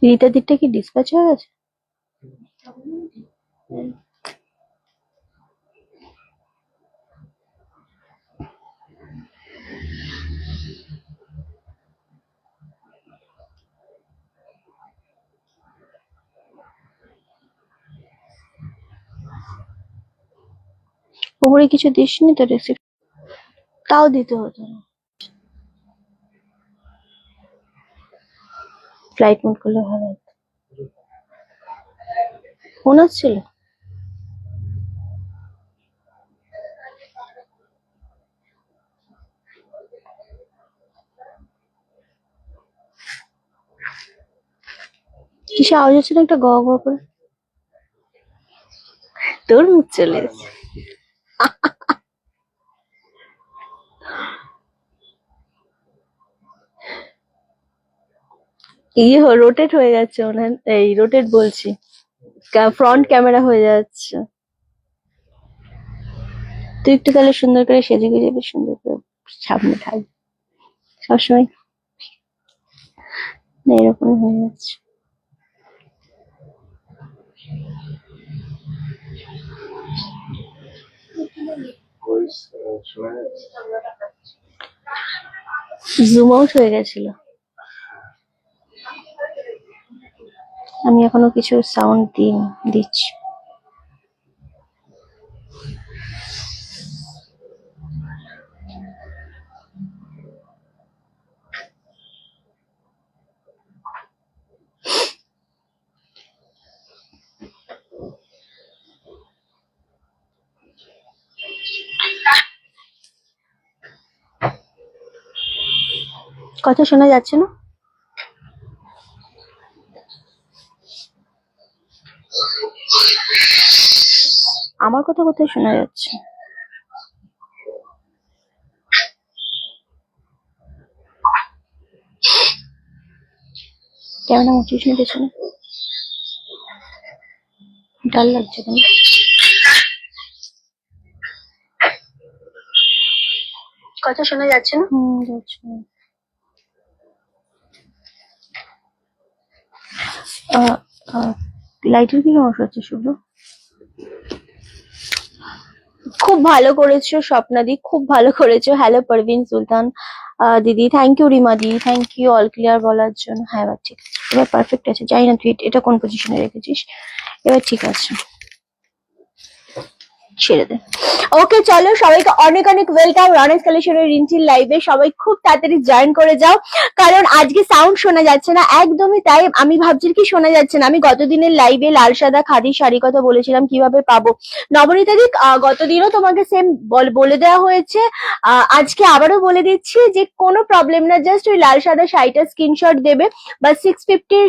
রিতার দিকটা কি ডিসপ্যাচ হয়ে গেছে? ওপরে কিছু দিসনি তো রেসিপি? তাও দিতে হতো না। ফ্লাইট মোড করলে ভালো হতো। ফোন আসছিল? কিসে আওয়াজ হচ্ছে না একটা গ গ করে? তোর মুখ চলে এসেছে। রোটেট হয়ে যাচ্ছে মনে হয়, এই রোটেট বলছি, ফ্রন্ট ক্যামেরা হয়ে যাচ্ছে। তুই একটু তাহলে সুন্দর করে সেজে গুজে বেশ সুন্দর করে সামনে থাক সবসময়। না, এরকম হয়ে যাচ্ছে। জুম আউট হয়ে গেছিল। আমি এখনো কিছু সাউন্ড দিচ্ছি। কথা শোনা যাচ্ছে না? আমার কথা কোথায় শোনা যাচ্ছে? ক্যামেরা মুছিস না পেছনে? ডাল লাগছে কেন? কথা শোনা যাচ্ছে না? যাচ্ছে। লাইটের কি সমস্যা হচ্ছে শুভ্র? খুব ভালো করেছো স্বপ্নাদি, খুব ভালো করেছো। হ্যালো পারভিন সুলতান দিদি, থ্যাংক ইউ রিমা দি, থ্যাংক ইউ অল ক্লিয়ার বলার জন্য। হ্যাঁ এবার ঠিক আছে, এবার পারফেক্ট আছে। জানি না তুই এটা কোন পজিশনে রেখেছিস, এবার ঠিক আছে, ছেড়ে দে। ওকে চলো, সবাইকে অনেক অনেক ওয়েলকাম রনেক্স কালেকশনের রিন্টির লাইভে। সবাই খুব তাড়াতাড়ি জয়েন করে যাও, কারণ আজকে সাউন্ড শোনা যাচ্ছে না, একদমই তাই। আমি ভাবছি কি শোনা যাচ্ছে না। আমি গতদিনের লাইভে লাল সাদা খাদি শাড়ি কথা বলেছিলাম কিভাবে পাবো। নবনীতা দিক গতদিনও তোমাকে সেম বলে দেওয়া হয়েছে, আজকে আবারও বলে দিচ্ছি যে কোনো প্রবলেম না, জাস্ট ওই লাল সাদা শাড়িটা স্ক্রিনশট দেবে, বা 650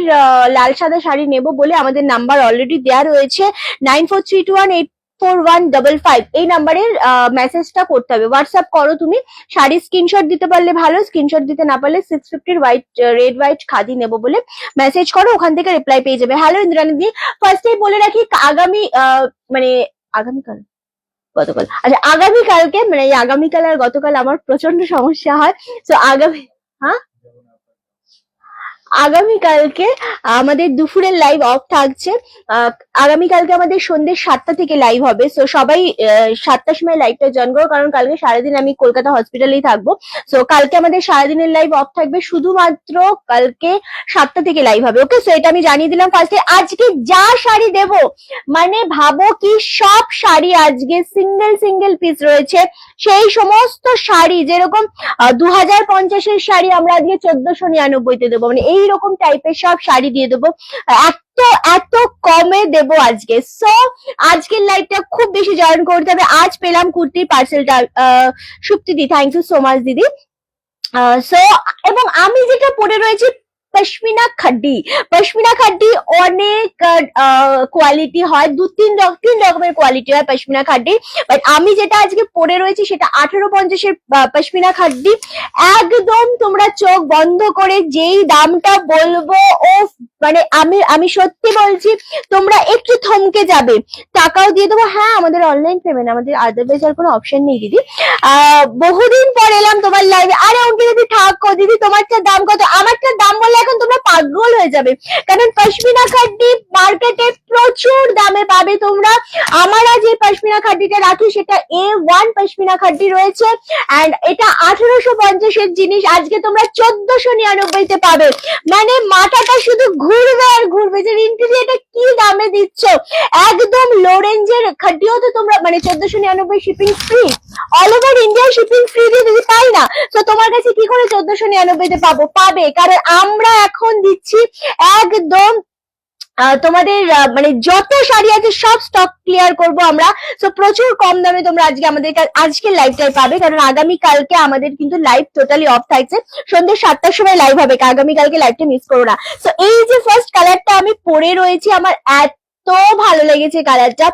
লাল সাদা শাড়ি নেবো বলে আমাদের নাম্বার অলরেডি দেওয়া রয়েছে 9432184155। এই নাম্বারের মেসেজটা করতে হবে। হোয়াটসঅ্যাপ করো তুমি, শাড়ির স্ক্রিনশট দিতে পারলে ভালো, স্ক্রিনশট দিতে না পারলে 650 রেড হোয়াইট খাদি নেবো বলে মেসেজ করো, ওখান থেকে রিপ্লাই পেয়ে যাবে। হ্যালো ইন্দ্রাণী, ফার্স্টেই বলে রাখি আগামী মানে আগামীকাল গতকাল, আচ্ছা আগামীকালকে, মানে আগামীকাল আর গতকাল আমার প্রচন্ড সমস্যা হয়, তো আগামীকালকে আমাদের দুপুরের লাইভ অফ থাকছে। আগামীকালকে আমাদের সন্ধ্যে 7টা থেকে লাইভ হবে, সো সবাই 7টার সময় লাইভটা জয়েন করো, কারণ কালকে সারাদিন আমি কলকাতা হসপিটালেই থাকবো। সো কালকে আমাদের সারাদিনের লাইভ অফ থাকবে, শুধুমাত্র কালকে 7টা থেকে লাইভ হবে। ওকে, সো এটা আমি জানিয়ে দিলাম ফার্স্টে। আজকে যা শাড়ি দেব, মানে ভাবো কি সব শাড়ি আজকে সিঙ্গেল সিঙ্গেল পিস রয়েছে। সেই সমস্ত শাড়ি যেরকম 2050-এর শাড়ি আমরা আজকে 1499-তে দেবো, মানে এইরকম টাইপের সব শাড়ি দিয়ে দেবো, এত এত কমে দেবো আজকে। সো আজকের লাইভটা খুব বেশি জয়েন করতে হবে। আজ পেলাম কুর্তির পার্সেলটা, সুপ্তিদি থ্যাংক ইউ সো মাচ দিদি। সো এবং আমি যেটা পরে রয়েছি পশমিনা খাড্ডি। পশমিনা খাড্ডি অনেক কোয়ালিটি হয়, তিন রকমের কোয়ালিটি হয় পশমিনা খাড্ডি, বাট আমি যেটা আজকে পরে রয়েছি সেটা 1850-এর পশমিনা খাড্ডি। একদম তোমরা চোখ বন্ধ করে যেই দামটা বলবো, ও মানে আমি সত্যি বলছি, তোমরা একটু থমকে যাবে, টাকাও দিয়ে দেবো। হ্যাঁ, আমাদের অনলাইন পেমেন্ট, আমাদের আদারওয়াইজ আর কোনো অপশন নেই দিদি। বহুদিন পর এলাম তোমার লাইভে। আরে অঙ্কি দিদি থাকো দিদি, তোমারটার দাম কত? আমারটার দাম বললে এখন তোমরা পাগল হয়ে যাবে, কারণ পশমিনা খাড্ডি মার্কেটে প্রচুর দামে পাবে তোমরা। আমরা যে পশমিনা খাড্ডিটা রাখি সেটা A1 পশমিনা খাড্ডি রয়েছে, এন্ড এটা 1850 জিনিস আজকে তোমরা 1499 পাবে। মানে মাথাটা শুধু ঘুরবে আর ঘুরবে যে রিন্টুজি এটা কি দামে দিচ্ছ। একদম লো রেঞ্জের খাড্ডিও তো তোমরা মানে 1499 shipping free, all over India shipping free দিয়ে যদি পাই না, তো তোমার কাছে কি করে 1499 পাবে, কারণ আমরা এখন দিচ্ছি একদম তোমাদের মানে যত শাড়ি আছে সব স্টক ক্লিয়ার করব আমরা। তো প্রচুর কম দামে তোমরা আজকে লাইভটাই পাবে, কারণ আগামী কালকে আমাদের কিন্তু লাইভ টোটালি অফ থাকছে। সন্ধ্যে 7টার সময় লাইভ হবে, আগামী কালকে লাইভটা মিস করো না। তো এই যে ফার্স্ট কালারটা আমি পরে রয়েছি, আমার এত ভালো লেগেছে কালারটা,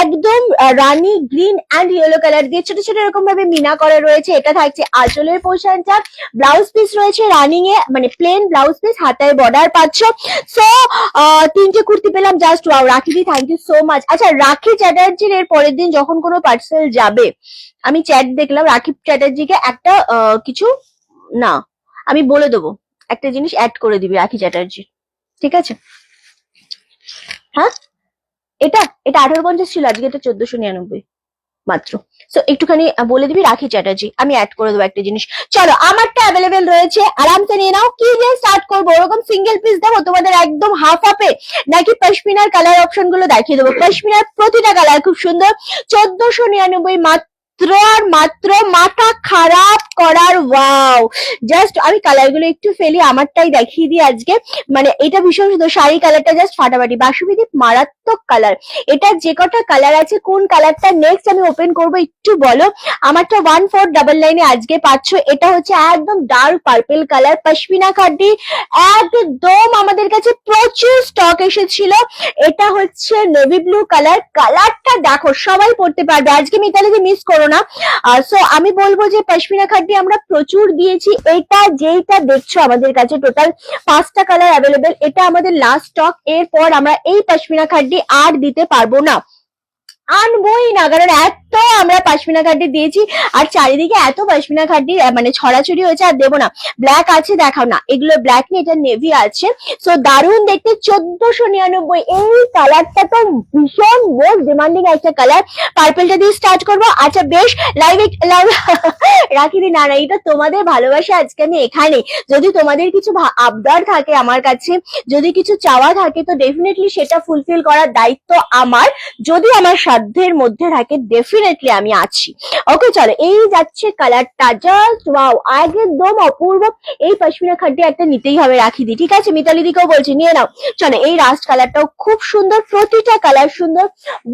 একদম রানি গ্রিন অ্যান্ড ইয়েলো কালার দিয়ে ছোট ছোট এরকম ভাবে মিনা করা রয়েছে। এটা থাকছে আঁচলের পোর্শনটা, ব্লাউজ পিস রয়েছে রানিং এ, মানে প্লেন ব্লাউজ পিস, হাতায় বর্ডার পাচ্ছ। সো তিনটে কুর্তি পেলাম, জাস্ট ওয়াও। রাখি দি থ্যাংক ইউ সো মাচ। আচ্ছা, রাখি চ্যাটার্জির এর পরের দিন যখন কোনো পার্সেল যাবে, আমি চ্যাট দেখলাম রাখি চ্যাটার্জিকে একটা কিছু না, আমি বলে দেবো একটা জিনিস অ্যাড করে দিবি রাখি চ্যাটার্জি, ঠিক আছে? হ্যাঁ, এটা 1850 ছিল, আজকে এটা 1499 মাত্র। সো একটুখানি বলে দিবি রাখি চ্যাটার্জি, আমি অ্যাড করে দেবো একটা জিনিস। চলো, আমারটা অ্যাভেলেবেল রয়েছে, আরামসে নিয়ে নাও। কি দিয়ে স্টার্ট করবো? ওরকম সিঙ্গেল পিস দেবো তোমাদের একদম হাফ হাফে, নাকি পশমিনার কালার অপশন গুলো দেখিয়ে দেবো? পশমিনার প্রতিটা কালার খুব সুন্দর, 1499 মাত্র আর মাত্র, মাথা খারাপ করার। ওয়াও, জাস্ট আমি কালার গুলো একটু ফেলি, আমারটাই দেখিয়ে দিই আজকে। মানে এটা ভীষণ সুন্দর, শাড়ি কালারটা জাস্ট ফাটাফাটি, বাসুবিধি মারাত্মক কালার। এটা যে কটা কালার আছে, কোন কালারটা নেক্সট আমি ওপেন করবো একটু বলো? আমারটা 1499 আজকে পাচ্ছ। এটা হচ্ছে একদম ডার্ক পার্পল কালার, পশমিনা খাড্ডি, একদম আমাদের কাছে প্রচুর স্টক এসেছিল। এটা হচ্ছে নেভি ব্লু কালার, কালারটা দেখো সবাই পড়তে পারবে, আজকে মিতালিদি মিস করো না। সো আমি বলবো যে পশমিনা খাড্ডি আমরা প্রচুর দিয়েছি। এটা যেইটা দেখছো আমাদের কাছে টোটাল 5টা কালার অ্যাভেলেবেল, এটা আমাদের লাস্ট স্টক। এরপর আমরা এই পশমিনা খাড্ডি আর দিতে পারবো না, আনবই না, কারণ এত আমরা পশমিনা খাড্ডি দিয়েছি, আর চারিদিকে এত পশমিনা খাড্ডি মানে ছড়াছড়ি হয়েছে, আর দেবো না। ব্ল্যাক আছে দেখাও না, এগুলো ব্ল্যাক নেই, এটা নেভি আছে। সো দারুণ দেখতে, 1499। এই কালারটা তো ভীষণ মোস্ট ডিমান্ডিং একটা কালার, পার্পলটা দিয়ে স্টার্ট করবো। আচ্ছা বেশ, লাইভ রাখি দি। না না, এটা তোমাদের ভালোবাসা, আজকে আমি এখানে। যদি তোমাদের কিছু আবদার থাকে আমার কাছে, যদি কিছু চাওয়া থাকে, তো ডেফিনেটলি সেটা ফুলফিল করার দায়িত্ব আমার, যদি আমার সাধ্যের মধ্যে থাকে, ডেফিনেটলি আমি আছি। ওকে চলো, এই যাচ্ছে কালারটা, জাস্ট ওয়াও, একদম অপূর্ব। এই পশমিনা খাড্ডি একটা নিতেই হবে রাখি দি, ঠিক আছে? মিতালি দিকেও বলছি নিয়ে নাও। চলো, এই রাস্ট কালারটাও খুব সুন্দর, প্রতিটা কালার সুন্দর।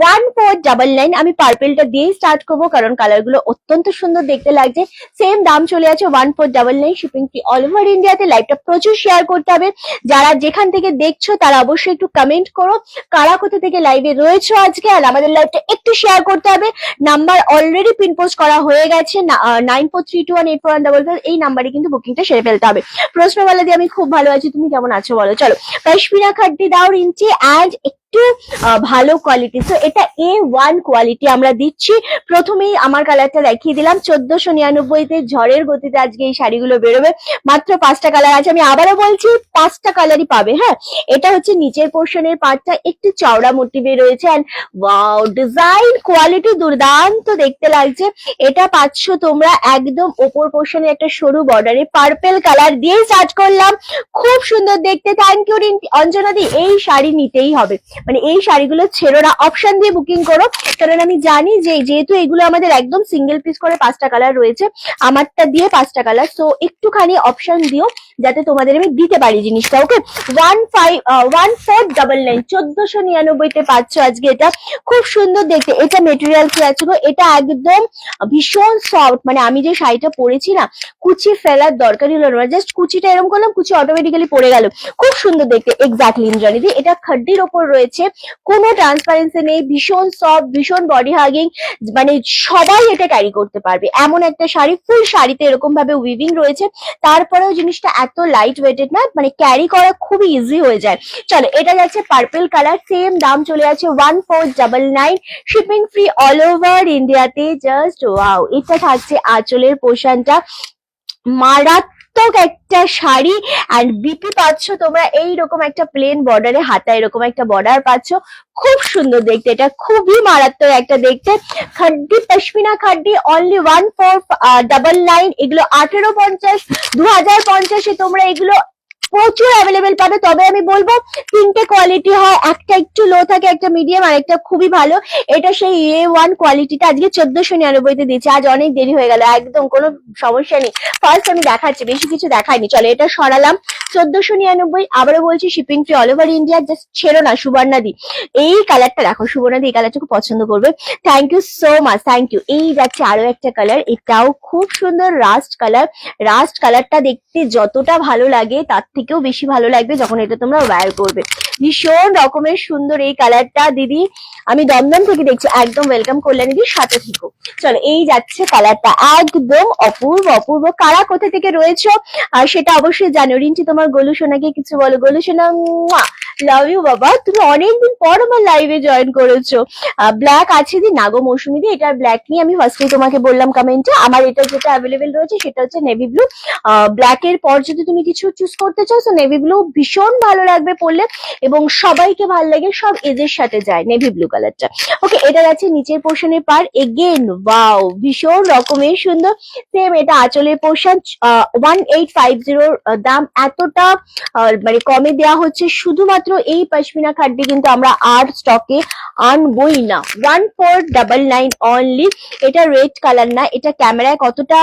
1499, আমি পার্পলটা দিয়েই স্টার্ট করবো, কারণ কালার গুলো অত্যন্ত সুন্দর দেখতে লাগছে। সেম দাম চলে আছে 1499, শিপিং ফ্রি অল ওভার ইন্ডিয়াতে। লাইভটা প্রচুর শেয়ার করতে হবে, যারা যেখান থেকে দেখছো তারা অবশ্যই একটু কমেন্ট করো কারা কোথা থেকে লাইভে রয়েছো আজকে, আর আমাদের লাইভটা একটু শেয়ার করতে হবে। নাম্বার অলরেডি পিন পোস্ট করা হয়ে গেছে, 9432184155, এই নাম্বারে কিন্তু বুকিংটা সেরে ফেলতে হবে। প্রশ্ন বলে দিয়ে আমি খুব ভালো আছি, তুমি কেমন আছো বলো? চলো, পশমিনা খাড্ডি দাও রিঞ্চি, অ্যান্ড একটু ভালো কোয়ালিটি। তো এটা A1 কোয়ালিটি আমরা দিচ্ছি। প্রথমেই আমার কালারটা দেখিয়ে দিলাম, 1499 ঝড়ের গতিতে আজকে এই শাড়িগুলো বেরোবে। মাত্র 5টা কালার আছে, আমি আবারও বলছি 5টা কালারই পাবে। হ্যাঁ, এটা হচ্ছে নিচের পোর্শনের পার্টটা একটু চওড়া মোটিভে রয়েছে, এন্ড ওয়াও, ডিজাইন কোয়ালিটি দুর্দান্ত দেখতে লাগছে। এটা পাচ্ছ তোমরা একদম ওপর পোর্শনে একটা সরু বর্ডারে, পার্পল কালার দিয়ে স্টার্ট করলাম, খুব সুন্দর দেখতে। থ্যাংক ইউ অঞ্জনা দি, এই শাড়ি নিতেই হবে, মানে এই শাড়িগুলো ছেড়ো না, অপশন দিয়ে বুকিং করো, কারণ আমি জানি যে যেহেতু এগুলো আমাদের একদম সিঙ্গেল পিস করে 5টা কালার রয়েছে, আমারটা দিয়ে 5টা কালার। সো একটুখানি অপশন দিও যাতে তোমাদের আমি দিতে পারি জিনিসটা। ওকে, 1499, 1499 পাচ্ছ আজকে। এটা খুব সুন্দর দেখতে, এটা মেটেরিয়াল কি আছে গো, এটা একদম ভীষণ সফট, মানে আমি যে শাড়িটা পরেছি না, কুচি ফেলার দরকারই হলো না, জাস্ট কুচিটা এরকম করলাম, কুচি অটোমেটিক্যালি পড়ে গেল, খুব সুন্দর দেখতে। এক্স্যাক্টলি ইন্দ্রাণী দি, এটা খাড্ডির ওপর রয়েছে। রয়েছে, কোনো ট্রান্সপারেন্সি নেই, ভীষণ সফট, ভীষণ বডি হাগিং, মানে সবাই এটা ক্যারি করতে পারবে এমন একটা শাড়ি। ফুল শাড়িতে এরকম ভাবে উইভিং রয়েছে, তারপরেও জিনিসটা এত লাইট ওয়েটেড না, মানে ক্যারি করা খুবই ইজি হয়ে যায়। চলো এটা যাচ্ছে পার্পল কালার, সেম দাম চলে আছে 1499, শিপিং ফ্রি অল ওভার ইন্ডিয়াতে। জাস্ট ওয়াও, এটা থাকছে আঁচলের পোর্শনটা, মারাত্মক একটা শাড়ি। অ্যান্ড বিপি পাচ্ছ তোমরা এইরকম একটা প্লেন বর্ডারে, হাতা এরকম একটা বর্ডার পাচ্ছ, খুব সুন্দর দেখতে, এটা খুবই মারাত্মক একটা দেখতে। খাড্ডি পশমিনা খাড্ডি অনলি 1499, এগুলো 1850, 2050-এ তোমরা এগুলো প্রচুর অ্যাভেলেবেল পাবে। তবে আমি বলবো তিনটে কোয়ালিটি হয়, একটা একটু লো থাকে, একটা মিডিয়াম, আর একটা খুবই ভালো। এটা সেই A1 কোয়ালিটিটা আজকে 1499-তে দিচ্ছে। আজ অনেক দেরি হয়ে গেল, একদম কোনো সমস্যা নেই, ফার্স্ট আমি দেখাচ্ছি, বেশি কিছু দেখাইনি। চলো এটা সরালাম 1499, আবারও বলছি shipping free all over India. Just ছেড়ো না সুবর্ণাদি, এই কালারটা দেখো, সুবর্ণাদি এই কালারটা খুব পছন্দ করবে। Thank you so much, thank you. এই যাচ্ছে আরো একটা কালার, এটাও খুব সুন্দর, রাস্ট কালার। রাস্ট কালারটা দেখতে যতটা ভালো লাগে তার থেকেও বেশি ভালো লাগবে যখন এটা তোমরা ওয়্যার করবে। ভীষণ রকমের সুন্দর এই কালারটা। দিদি আমি দমদম থেকে দেখছি, একদম ওয়েলকাম কল্যাণী দি, সাথে থেকো। চলো এই যাচ্ছে কালারটা, একদম অপূর্ব অপূর্ব। কারা কোথা থেকে রয়েছো আর সেটা অবশ্যই জানো। রিন্টি তোমার গোলু সোনাকে কিছু বলো। গোলু সোনা লাভ ইউ বাবা, তুমি অনেকদিন পর আমার লাইভে জয়েন করেছো। ব্ল্যাক আছে দি, নাগো মৌসুমি দি, এটার ব্ল্যাক নিয়ে আমি ফার্স্টে তোমাকে বললাম কমেন্টে। আমার এটা যেটা অ্যাভেলেবেল রয়েছে সেটা হচ্ছে নেভি ব্লু। ব্ল্যাক এর পর যদি তুমি কিছু চুজ করতে চাও তো নেভি ব্লু ভীষণ ভালো লাগবে পরলে, এবং সবাইকে ভালো লাগে, সব এজের সাথে যায় নেভি ব্লু কালারটা। ওকে এটা যাচ্ছে নিচের পোর্শনের পার, এগেন ওয়াও ভীষণ রকমের সুন্দর। সেম এটা আঁচলের পোর্শন, 1850 দাম। এতটা মানে কমে দেওয়া হচ্ছে, শুধুমাত্র এই পশমিনা খাড্ডি কিন্তু আমরা আর স্টকে আনবই না। 1499 অনলি। এটা রেড কালার না, এটা ক্যামেরায় কতটা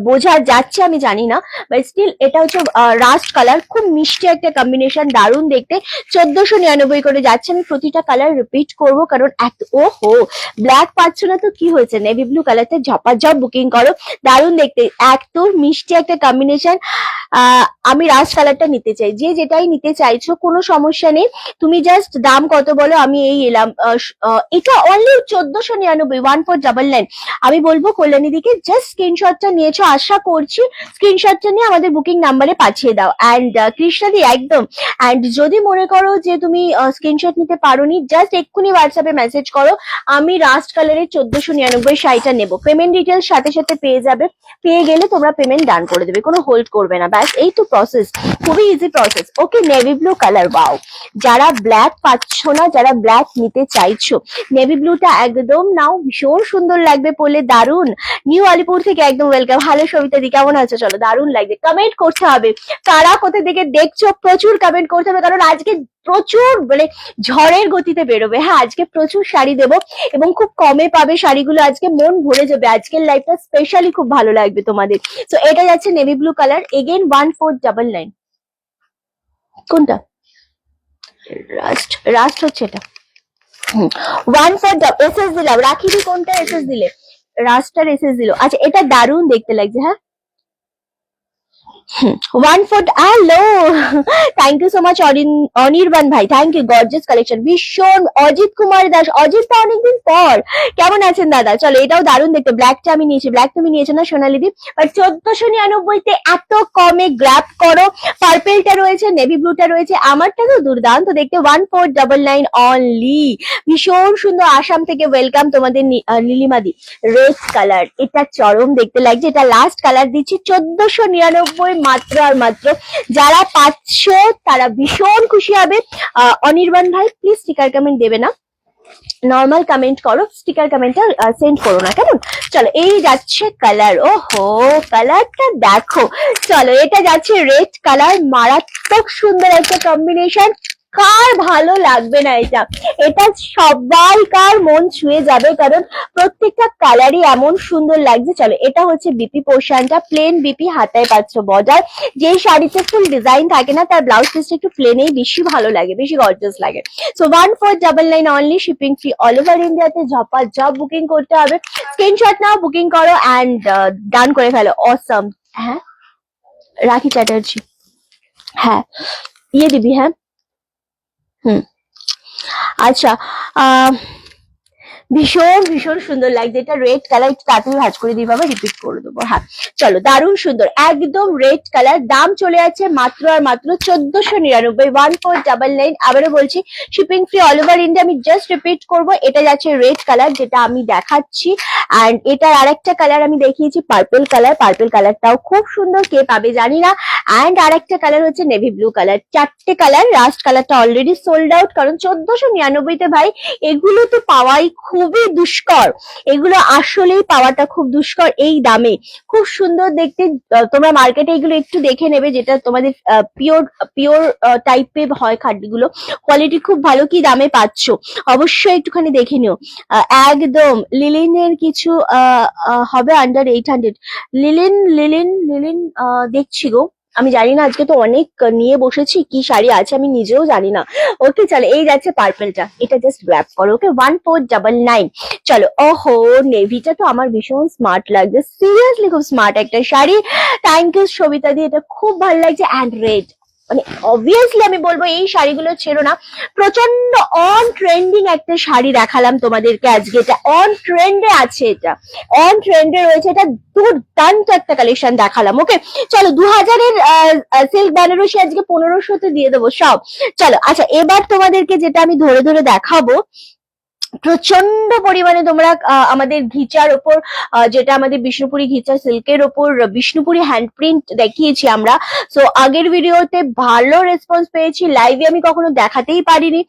বোঝা যাচ্ছে আমি জানি না, বাট স্টিল এটা হচ্ছে রাস্ট কালার, খুব মিষ্টি একটা কম্বিনেশন, দারুণ দেখতে। 1499 করে যাচ্ছে। আমি প্রতিটা কালার রিপিট করব কারণ এত, ওহো ব্ল্যাক পাচ্ছ না তো কি হয়েছে, নেভি ব্লু কালারতে ঝপাঝপ বুকিং করো, দারুণ দেখতে, এত মিষ্টি একটা কম্বিনেশন। আমি রাস্ট কালারটা নিতে চাই, যে যেটাই নিতে চাইছো কোনো সমস্যা নেই, তুমি জাস্ট দাম কত বলো, আমি এই এলাম। এটা অনলি 1499, 1499। আমি বলবো কল্যাণী দিকে জাস্ট স্ক্রিনশটটা নিয়েছো, আশা করছি স্ক্রিনশটটা নিয়ে আমাদের বুকিং নাম্বারে পাঠিয়ে দাও। অ্যান্ড কৃষ্ণাদি একদম, অ্যান্ড যদি মনে করো যে তুমি স্ক্রিনশট নিতে পারোনি, জাস্ট এক্ষুনি হোয়াটসঅ্যাপে মেসেজ করো, আমি রাস্ট কালারের 1499 শাড়িটা নেবো। পেমেন্ট ডিটেলস সাথে সাথে পেয়ে যাবে, পেয়ে গেলে তোমরা পেমেন্ট ডান করে দেবে, কোনো হোল্ড করবে না, ব্যাস এই তো প্রসেস, খুবই ইজি প্রসেস। ওকে নেভি ব্লু কালার, ওয়াও। যারা ব্ল্যাক পাচ্ছ না, যারা ব্ল্যাক নিতে চাইছো, নেভি ব্লুটা একদম নাও, ভীষণ সুন্দর লাগবে পরলে, দারুণ। নিউ আলিপুর থেকে একদম ওয়েলকাম। হ্যালো সবিতা দি, কেমন আছো? চলো দারুণ লাগবে, কমেন্ট করতে হবে, কারা কোথা থেকে দেখছো প্রচুর কমেন্ট করতে হবে, কারণ আজকে প্রচুর মানে ঝড়ের গতিতে বেরোবে। হ্যাঁ আজকে প্রচুর শাড়ি দেবো এবং খুব কমে পাবে শাড়িগুলো, আজকে মন ভরে যাবে, আজকের লাইফটা স্পেশালি খুব ভালো লাগবে তোমাদের। তো এটা যাচ্ছে নেভি ব্লু কালার, এগেন 1499। কোনটা রাস্ট? রাস্ট হচ্ছে এটা। 14 এসএস দিলাম, রাখিবি কোনটা এসএস দিলে? রাস্টার এসএস দিল। আচ্ছা এটা দারুণ দেখতে লাগছে। হ্যাঁ 14, hello thank you so much Anirban ভাই, থ্যাংক ইউ, গর্জিয়াস কালেকশন ভীষণ। অজিত কুমার দাস, অজিত তো অনেকদিন পর, কেমন আছেন দাদা? চলো এটাও দারুণ দেখতে, ব্ল্যাকটা আমি নিয়েছি, ব্ল্যাক তুমি নিয়েছো না সোনালি দি? বাট 1499-তে এত কমে গ্র্যাব করো। পার্পেলটা রয়েছে, নেভি ব্লুটা রয়েছে, আমারটা তো দুর্দান্ত দেখতে। 1499 অনলি, ভীষণ সুন্দর। আসাম থেকে ওয়েলকাম তোমাদের নীলিমা দি, রেড কালার, এটা চরম দেখতে লাগছে। এটা লাস্ট কালার দিচ্ছি 1499 মাত্র আর মাত্র। যারা পাচ্ছ তারা ভীষণ খুশি হবে। অনির্বাণ ভাই প্লিজ স্টিকার কমেন্ট দেবে না, নর্মাল কমেন্ট করো, স্টিকার কমেন্টটা সেন্ড করো না, কেমন? চলো এই যাচ্ছে কালার, ওহো কালারটা দেখো। চলো এটা যাচ্ছে রেড কালার, মারাত্মক সুন্দর একটা কম্বিনেশন, কার ভালো লাগবে না এটা? এটা সবাইকার মন ছুঁয়ে যাবে, কারণ প্রত্যেকটা কালারই এমন সুন্দর লাগছে। চলো এটা হচ্ছে বিপি পোর্শনটা, প্লেন বিপি, হাতায় পাচ্ছ বর্ডার। যে শাড়িতে ফুল ডিজাইন থাকে না তার ব্লাউজ পিসটা একটু প্লেনেই বেশি ভালো লাগে, বেশি গর্জিয়াস লাগে। So 1499 only, shipping free all over ইন্ডিয়াতে। ঝপাঝপ বুকিং করতে হবে, স্ক্রিনশট নাও, বুকিং করো অ্যান্ড ডান করে ফেলো। অসম। হ্যাঁ রাখি চ্যাটার্জি, হ্যাঁ ইয়ে দিবি, হ্যাঁ আচ্ছা, ভীষণ ভীষণ সুন্দর লাগছে। এটা রেড কালার, একটু তাড়াতাড়ি ভাঁজ করে দিই বাবা, রিপিট করে দেবো। হ্যাঁ চলো, দারুণ সুন্দর, একদম রেড কালার। দাম চলে যাচ্ছে মাত্র আর মাত্র 1499, 1499। আবারও বলছি, shipping free all over India. আমি জাস্ট রিপিট করবো, এটা যাচ্ছে রেড কালার যেটা আমি দেখাচ্ছি, অ্যান্ড এটার আরেকটা কালার আমি দেখিয়েছি পার্পল কালার। পার্পল কালারটাও খুব সুন্দর, কে পাবে জানি না। অ্যান্ড আরেকটা কালার হচ্ছে নেভি ব্লু কালার। চারটে কালার, লাস্ট কালারটা অলরেডি সোল্ড আউট, কারণ 1499-তে ভাই এগুলো তো পাওয়াই খুবই দুষ্কর, এগুলো আসলেই পাওয়াটা খুব দুষ্কর এই দামে। খুব সুন্দর দেখতে, তোমরা মার্কেটে এগুলো একটু দেখে নেবে, যেটা তোমাদের পিওর পিওর টাইপের হয় খাড্ডিগুলো, কোয়ালিটি খুব ভালো। কি দামে পাচ্ছ অবশ্যই একটুখানি দেখে নিও। একদম লিলিনের কিছু হবে আন্ডার 800। লিলিন লিলিন লিলিন দেখছি গো, আমি জানি না, আজকে তো অনেক নিয়ে বসেছি, কি শাড়ি আছে আমি নিজেও জানি না। ওকে চলো, এই যাচ্ছে পার্পলটা, এটা জাস্ট গ্র্যাব করো। ওকে 1499। চলো, ওহো নেভিটা তো আমার ভীষণ স্মার্ট লাগছে, সিরিয়াসলি খুব স্মার্ট একটা শাড়ি। থ্যাংক ইউ সবিতা দি, এটা খুব ভালো লাগছে। অ্যান্ড রেড, মানে অবভিয়াসলি আমি বলবো এই শাড়িগুলো ছেড়ো না। প্রচন্ড অন ট্রেন্ডিং একটা শাড়ি দেখালাম তোমাদেরকে আজকে, এটা অন ট্রেন্ডে আছে, এটা অন ট্রেন্ডে রয়েছে, এটা দুর্দান্ত একটা কালেকশন দেখালাম। ওকে চলো, 2000-এর সিল্ক বেনারসি আজকে 1500-তে দিয়ে দেবো সব। চলো আচ্ছা, এবার তোমাদেরকে যেটা আমি ধরে ধরে দেখাবো, প্রচন্ড পরিমাণে তোমরা আমাদের ঘিচার ওপর, যেটা আমাদের বিষ্ণুপুরি ঘিচা সিল্কের ওপর বিষ্ণুপুরি হ্যান্ড প্রিন্ট দেখিয়েছি আমরা। সো আগের ভিডিওতে ভালো রেসপন্স পেয়েছি, লাইভে আমি কখনো দেখাতেই পারিনি।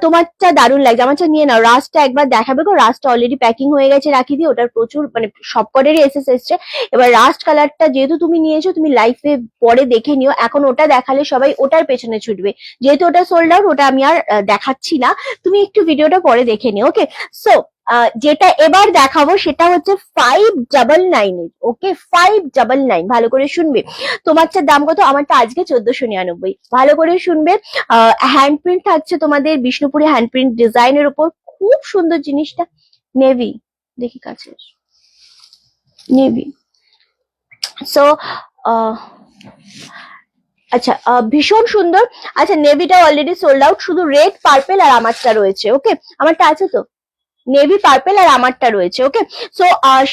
তোমারটা দারুণ লাগছে, আমারটা নিয়ে নাও। রাস্টটা একবার দেখাবে গো, রাস্টটা অলরেডি প্যাকিং হয়ে গেছে, রাখি দিয়ে, ওটার প্রচুর মানে সবকটারই এসএস এসছে। এবার রাস্ট কালারটা যেহেতু তুমি নিয়েছো, তুমি লাইভে পরে দেখে নিও, এখন ওটা দেখালে সবাই ওটার পেছনে ছুটবে, যেহেতু ওটা সোল্ড আউট, ওটা আমি আর দেখাচ্ছি না, তুমি একটু ভিডিওটা পরে দেখে নিও। ওকে সো যেটা এবার দেখাবো সেটা হচ্ছে 599। ওকে 599, ভালো করে শুনবে। তোমারটার দাম কত? আমারটা আজকে 1499। ভালো করে শুনবে। হ্যান্ড প্রিন্ট থাকছে তোমাদের বিষ্ণুপুরি হ্যান্ড প্রিন্ট ডিজাইনের উপর, খুব সুন্দর জিনিসটা। নেভি, দেখি কাছে, নেভি। সো আচ্ছা, ভীষণ সুন্দর। আচ্ছা, নেভিটা অলরেডি সোল্ড আউট, শুধু রেড পার্পেল আর আমারটা রয়েছে। ওকে, আমারটা আছে তো, নেভি পার্পেল আর আমারটা রয়েছে। ওকে সো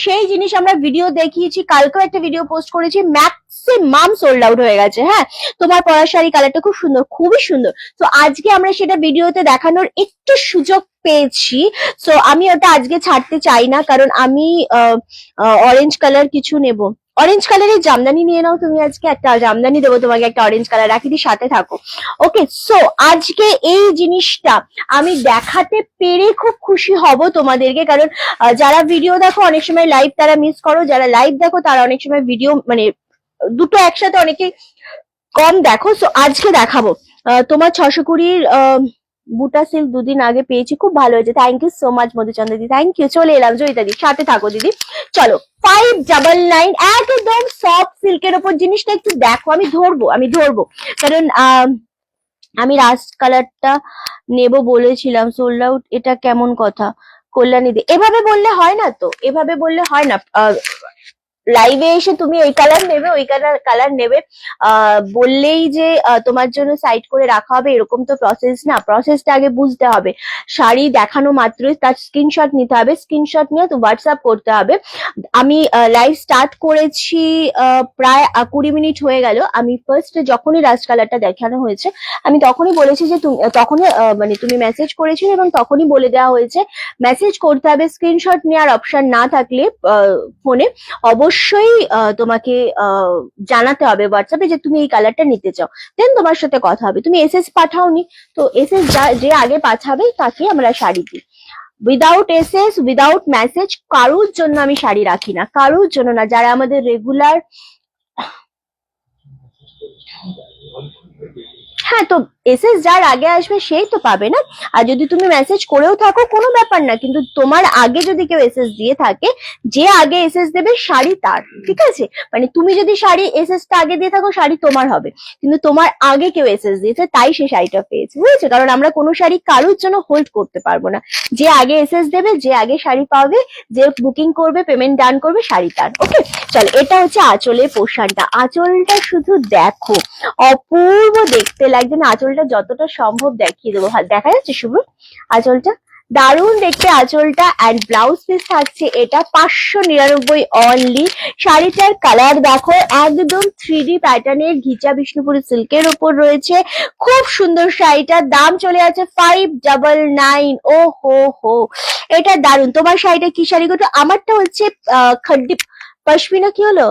সেই জিনিস আমরা ভিডিও দেখিয়েছি, কালকেও একটা ভিডিও পোস্ট করেছি, ম্যাক্সিমাম সোল্ড আউট হয়ে গেছে। হ্যাঁ, তোমার পরার শাড়ি কালারটা খুব সুন্দর, খুবই সুন্দর। তো আজকে আমরা সেটা ভিডিওতে দেখানোর একটু সুযোগ পেয়েছি, সো আমি ওটা আজকে ছাড়তে চাই না, কারণ আমি অরেঞ্জ কালার কিছু নেব। অরেঞ্জ কালারের জামদানি নিয়ে নাও তুমি, আজকে একটা জামদানি দেবো তোমাকে, একটা অরেঞ্জ কালার রাখি দি, সাথে থাকো। ওকে সো আজকে এই জিনিসটা আমি দেখাতে পেরে খুব খুশি হব তোমাদেরকে, কারণ যারা ভিডিও দেখো অনেক সময় লাইভ তারা মিস করো, যারা লাইভ দেখো তারা অনেক সময় ভিডিও মানে দুটো একসাথে অনেকে কম দেখো। সো আজকে দেখাবো তোমার 620-র বুটা সিল্ক, দুদিন আগে পেয়েছি, খুব ভালো হয়েছে। Thank you so much Madhuchandra di, thank you. চলে এলাম জয়িতা দি, সাথে থাকো দিদি। চলো 599, একদম সফট সিল্কের ওপর। জিনিসটা একটু দেখো, আমি ধরবো কারণ আমি রাস্ট কালারটা নেব বলেছিলাম, সোল্ড আউট, এটা কেমন কথা কল্যাণী দি? এভাবে বললে হয় না তো, এভাবে বললে হয় না। লাইভে এসে তুমি এই কালার নেবে ওই কালার নেবে বললেই যে তোমার জন্য সাইড করে রাখা হবে, এরকম তো প্রসেস না। প্রসেসটা আগে বুঝতে হবে। শাড়ি দেখানো মাত্রই তার স্ক্রিনশট নিতে হবে, স্ক্রিনশট নিয়ে তো হোয়াটসঅ্যাপ করতে হবে। আমি লাইভ স্টার্ট করেছি প্রায় 20 মিনিট হয়ে গেল। আমি ফার্স্ট যখনই রাস্ট কালারটা দেখানো হয়েছে, আমি তখনই বলেছি যে তখনই মানে তুমি মেসেজ করেছিলে, এবং তখনই বলে দেওয়া হয়েছে মেসেজ করতে হবে। স্ক্রিনশট নেওয়ার অপশন না থাকলে ফোনে অবশ্যই তোমাকে জানাতে হবে হোয়াটসঅ্যাপে যে তুমি এই কালারটা নিতে চাও, দেন তোমার সাথে কথা হবে। তুমি এসএস পাঠাওনি, তো এসএস যে আগে পাঠাবে তাকে আমরা শাড়ি দিই। উইদাউট এসএস, উইদাউট মেসেজ কারোর জন্য আমি শাড়ি রাখি না, কারোর জন্য না। যারা আমাদের রেগুলার, হ্যাঁ তো এসএস যার আগে আসবে সেই তো পাবে না। আর যদি তুমি মেসেজ করেও থাকো কোনো ব্যাপার না, কিন্তু তোমার আগে যদি কেউ এসএস দিয়ে থাকে, যে আগে এসএস দেবে শাড়ি তার, ঠিক আছে? মানে তুমি যদি শাড়ি এসএসটা আগে দিয়ে থাকো, শাড়ি তোমার হবে, কিন্তু তোমার আগে কেউ এসএস দিয়েছে তাই সে শাড়িটা পেয়েছে, বুঝেছো? কারণ আমরা কোনো শাড়ি কারোর জন্য হোল্ড করতে পারবো না। যে আগে এসএস দেবে, যে আগে শাড়ি পাবে, যে বুকিং করবে, পেমেন্ট ডান করবে, শাড়ি তার। ওকে চলো, এটা হচ্ছে আঁচলের পোর্শনটা। আঁচলটা শুধু দেখো, অপূর্ব দেখতে লাগে। লাগছে না, আঁচলটা যতটা সম্ভব দেখিয়ে দেবো। দেখা যাচ্ছে শুভ্র আঁচলটা? দারুণ দেখতে আঁচলটা। অ্যান্ড ব্লাউজ পিস থাকছে এটা 599 অনলি। শাড়িটার কালার দেখো, একদম 3D প্যাটার্নের ঘিচা বিষ্ণুপুরি সিল্কের ওপর রয়েছে। খুব সুন্দর শাড়িটার দাম চলে আছে 599। ও হো হো, এটা দারুণ। তোমার শাড়িটা কি শাড়ি গো? আমারটা হচ্ছে খাড্ডি পশমিনা, কি হলো,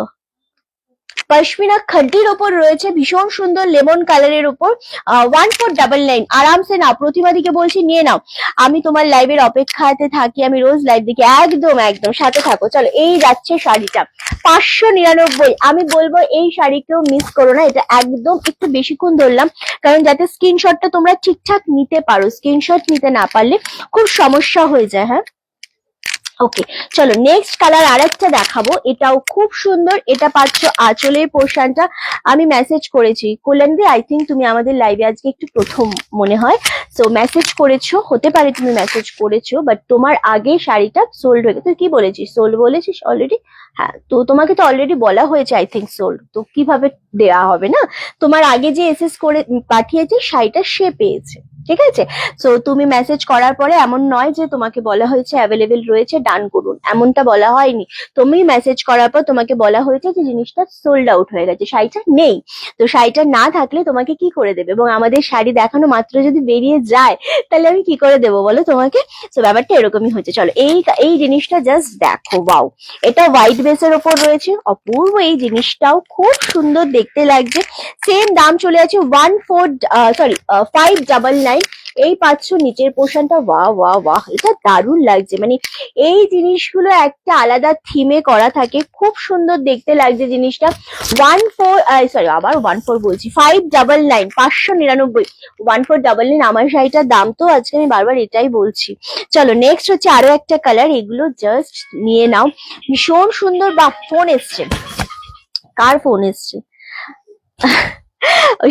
পশমিনা খাড্ডির ওপর রয়েছে, ভীষণ সুন্দর লেমন কালারের ওপর। 1499। আরামসে নাও, প্রতিবাদীকে বলছি নিয়ে নাও। আমি তোমার লাইভের অপেক্ষাতে থাকি, আমি রোজ লাইভ দেখি। একদম একদম সাথে থাকো। চলো, এই যাচ্ছে শাড়িটা 599। আমি বলবো এই শাড়ি কেউ মিস করো না, এটা একদম একটু বেশিক্ষণ ধরলাম কারণ যাতে স্ক্রিনশটটা তোমরা ঠিকঠাক নিতে পারো। স্ক্রিনশট নিতে না পারলে খুব সমস্যা হয়ে যায়। হ্যাঁ, ওকে, চলো নেক্সট কালার আরেকটা দেখাবো, এটাও খুব সুন্দর। এটা পাচ্ছ আঁচলের পোর্শনটা। আমি মেসেজ করেছি কল্যাণী, আই থিঙ্ক তুমি আমাদের লাইভে আজকে একটু প্রথম মনে হয়, সো মেসেজ করেছো, হতে পারে তুমি মেসেজ করেছো, বাট তোমার আগে শাড়িটা সোল্ড হয়ে গেছে। তুই কি বলেছিস? সোল্ড বলেছিস অলরেডি? হ্যাঁ, তো তোমাকে তো অলরেডি বলা হয়েছে আই থিঙ্ক সোল্ড, তো কিভাবে দেয়া হবে না? তোমার আগে যে এসএস করে পাঠিয়েছে শাড়িটা সে পেয়েছে, ঠিক আছে? সো তুমি মেসেজ করার পরে এমন নয় যে তোমাকে বলা হয়েছে অ্যাভেলেবেল রয়েছে ডান করুন, এমনটা বলা হয়নি। তুমি মেসেজ করার পর তোমাকে বলা হয়েছে যে জিনিসটা সোল্ড আউট হয়ে গেছে, শাড়িটা নেই। তো শাড়িটা না থাকলে তোমাকে কি করে দেবে? এবং আমাদের শাড়ি দেখানো মাত্র যদি বেরিয়ে যায় তাহলে আমি কি করে দেবো বলো তোমাকে? তো ব্যাপারটা এরকমই হচ্ছে। চলো, এই জিনিসটা জাস্ট দেখো, ওয়াও। এটা হোয়াইট বেসের ওপর রয়েছে, অপূর্ব। এই জিনিসটাও খুব সুন্দর দেখতে লাগছে। সেম দাম চলে আছে 599। এই পাচ্ছ নিচের পোর্শনটা। বাহ বাহ বাহ, এটা দারুণ লাগছে। মানে এই জিনিসগুলো একটা আলাদা থিমে করা থাকে, খুব সুন্দর দেখতে লাগছে জিনিসটা। 14 বলছি, 599, 599, 1499 আমার শাড়িটার দাম। তো আজকে আমি বারবার এটাই বলছি। চলো নেক্সট হচ্ছে আরো একটা কালার, এগুলো জাস্ট নিয়ে নাও, ভীষণ সুন্দর। বা ফোন এসছে, কার ফোন এসছে?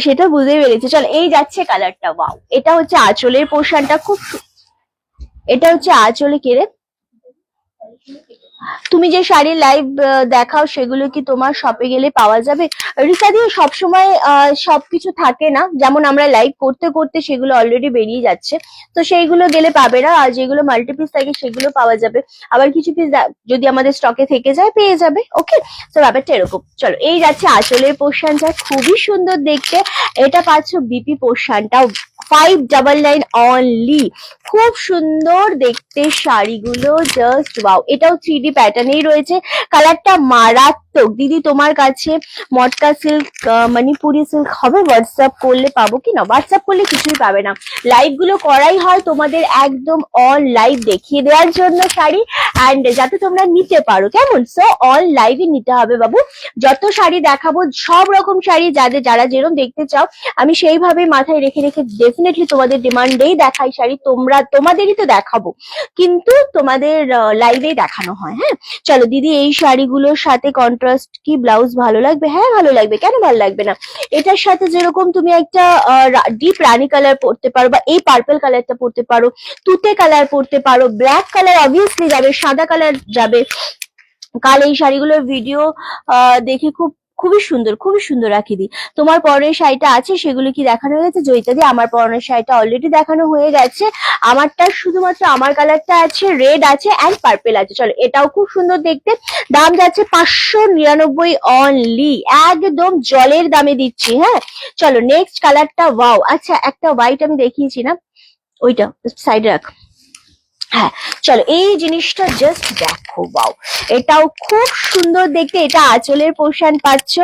সেটা বুঝে পেরেছি। চল, এই যাচ্ছে কালারটা, ওয়াও। এটা হচ্ছে আঁচলের পোর্শনটা, এটা হচ্ছে আঁচলে। কে রে? তুমি যে শাড়ির লাইভ দেখাও সেগুলো কি তোমার শপে গেলে পাওয়া যাবে? রিসাদি, সবসময় সবকিছু থাকে না, যেমন আমরা লাইভ করতে করতে সেগুলো অলরেডি বেরিয়ে যাচ্ছে, তো সেইগুলো গেলে পাবে না। আর যেগুলো মাল্টিপিস থাকে সেগুলো পাওয়া যাবে, আবার কিছু পিস যদি আমাদের স্টকে থেকে যায় পেয়ে যাবে। ওকে, তো ব্যাপারটা এরকম। চলো, এই যাচ্ছে আঁচলের পোর্শনটা, খুবই সুন্দর দেখতে। এটা পাচ্ছ বিপি পোর্শনটাও 599 অনলি। খুব সুন্দর দেখতে শাড়িগুলো, জাস্ট ওয়াও। এটাও 3D প্যাটার্নেই রয়েছে, কালারটা মারাত্মক। দিদি তোমার কাছে মটকা সিল্ক, মণিপুরি সিল্ক হবে? হোয়াটসঅ্যাপ করলে পাবো কি না? হোয়াটসঅ্যাপ করলে কিছুই পাবে না, লাইভ গুলো করাই হয় তোমাদের একদম অল লাইভ দেখিয়ে দেওয়ার জন্য শাড়ি, অ্যান্ড যাতে তোমরা নিতে পারো, কেমন? সো অল লাইভে নিতে হবে বাবু। যত শাড়ি দেখাবো, সব রকম শাড়ি যারা যেরকম দেখতে চাও, আমি সেইভাবে মাথায় রেখে রেখে ডেফিনেটলি তোমাদের ডিমান্ডেই দেখাই শাড়ি। তোমাদেরই তো দেখাবো, কিন্তু তোমাদের লাইভেই দেখানো হয়। হ্যাঁ, চলো দিদি, এই শাড়িগুলোর সাথে কন্ট্রাস্ট কি ব্লাউজ ভালো লাগবে? হ্যাঁ, ভালো লাগবে, কেন ভালো লাগবে না? এটার সাথে যেরকম তুমি একটা ডিপ রানী কালার পরতে পারো, বা এই পার্পল কালারটা পরতে পারো, তুতে কালার পরতে পারো, ব্ল্যাক কালার অবভিয়াসলি যাবে, সাদা কালার যাবে। কাল এই শাড়িগুলোর ভিডিও দেখে খুবই সুন্দর রাখি দি। তোমার পরনের শাড়িটা আছে, সেগুলো কি দেখানো হয়ে গেছে? জয়িতা দি, আমার পরনের শাড়িটা অলরেডি দেখানো হয়ে গেছে। আমারটা শুধুমাত্র আমার কালারটা আছে, রেড আছে অ্যান্ড পার্পেল আছে। চলো, এটাও খুব সুন্দর দেখতে। দাম যাচ্ছে 599 অনলি, একদম জলের দামে দিচ্ছি। হ্যাঁ, চলো নেক্সট কালারটা, ওয়াও। আচ্ছা, একটা হোয়াইট আমি দেখিয়েছি না, ওইটা সাইডে রাখ। হ্যাঁ, চলো, এই জিনিসটা জাস্ট দেখো, ওয়াও। এটাও খুব সুন্দর দেখতে। এটা আঁচলের পোর্শন পাচ্ছ,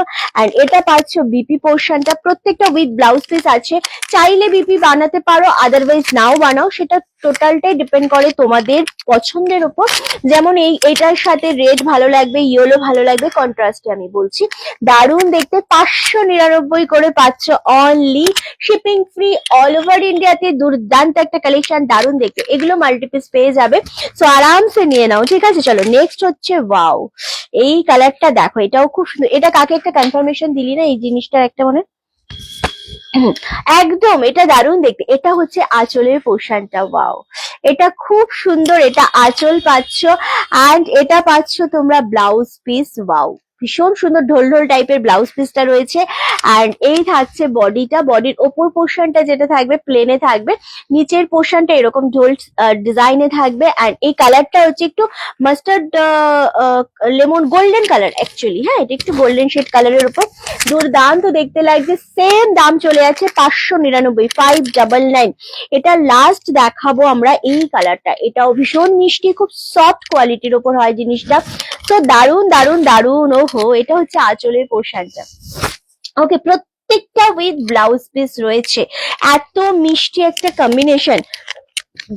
এন্ড এটা পাচ্ছ বিপি পোর্শনটা। প্রত্যেকটা উইথ ব্লাউজ পিস আছে, চাইলে বিপি বানাতে পারো, আদারওয়াইজ নাও বানাও, সেটা টোটালটাই ডিপেন্ড করে তোমাদের পছন্দের উপর। যেমন এটার সাথে রেড ভালো লাগবে, ইয়েলো ভালো লাগবে, কন্ট্রাস্টে আমি বলছি। দারুণ দেখতে, 599 করে পাচ্ছ only, shipping free all over ইন্ডিয়াতে। দুর্দান্ত একটা কালেকশন, দারুণ দেখতে। এগুলো মাল্টিপিস পেয়ে যাবে, সো আরামসে নিয়ে নাও, ঠিক আছে? চলো নেক্সট হচ্ছে, ওয়াও, এই কালারটা দেখো, এটাও খুব সুন্দর। এটা কাকে একটা কনফার্মেশন দিলি না এই জিনিসটার একটা মনে? একদম, এটা দারুণ দেখতে। এটা হচ্ছে আঁচলের পোর্শনটা, ওয়াও। এটা খুব সুন্দর, এটা আঁচল পাচ্ছ, অ্যান্ড এটা পাচ্ছ তোমরা ব্লাউজ পিস, ওয়াও। ভীষণ সুন্দর ঢোল ঢোল টাইপের ব্লাউজ পিসটা রয়েছে। অ্যান্ড এই থাকছে বডিটা, বডির ওপর পোর্শনটা যেটা থাকবে প্লেনে থাকবে, নিচের পোর্শনটা এরকম ঢোল ডিজাইনে থাকবে। অ্যান্ড এই কালারটা হচ্ছে একটু mustard lemon golden colour actually, হ্যাঁ এটা একটু গোল্ডেন শেড কালারের উপর দুর্দান্ত দেখতে লাগছে। সেম দাম চলে যাচ্ছে 599, 599। এটা লাস্ট দেখাবো আমরা এই কালারটা, এটাও ভীষণ মিষ্টি, খুব সফট কোয়ালিটির ওপর হয় জিনিসটা। তো দারুন দারুন দারুন। ওহো, এটা হচ্ছে আঁচলের পোর্শনটা। ওকে, প্রত্যেকটা উইথ ব্লাউজ পিস রয়েছে। এত মিষ্টি একটা কম্বিনেশন,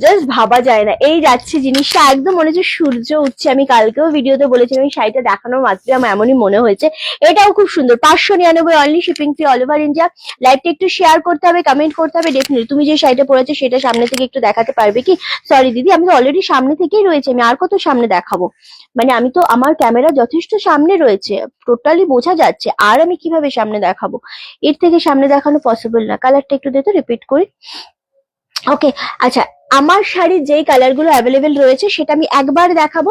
জাস্ট ভাবা যায় না। এই যাচ্ছে জিনিসটা, একদম মনে হচ্ছে সূর্য উঠছে। আমি কালকেও ভিডিওতে বলেছিলাম এই শাড়িটা দেখানোর মাত্র আমার এমনই মনে হয়েছে। এটাও খুব সুন্দর, 599 only, shipping free all over India. লাইভটা একটু শেয়ার করতে হবে, কমেন্ট করতে হবে ডেফিনেটলি। তুমি যে শাড়িটা পরেছো সেটা সামনে থেকে একটু দেখাতে পারবে কি? সরি দিদি, আমি তো অলরেডি সামনে থেকেই রয়েছে, আমি আর কত সামনে দেখাবো? মানে আমি তো, আমার ক্যামেরা যথেষ্ট সামনে রয়েছে, টোটালি বোঝা যাচ্ছে, আর আমি কিভাবে সামনে দেখাবো? এর থেকে সামনে দেখানো পসিবল না। কালারটা একটু দে তো, রিপিট করি। ওকে, আচ্ছা, আমার শাড়ির যেই কালার গুলো অ্যাভেলেবেল রয়েছে সেটা আমি একবার দেখাবো।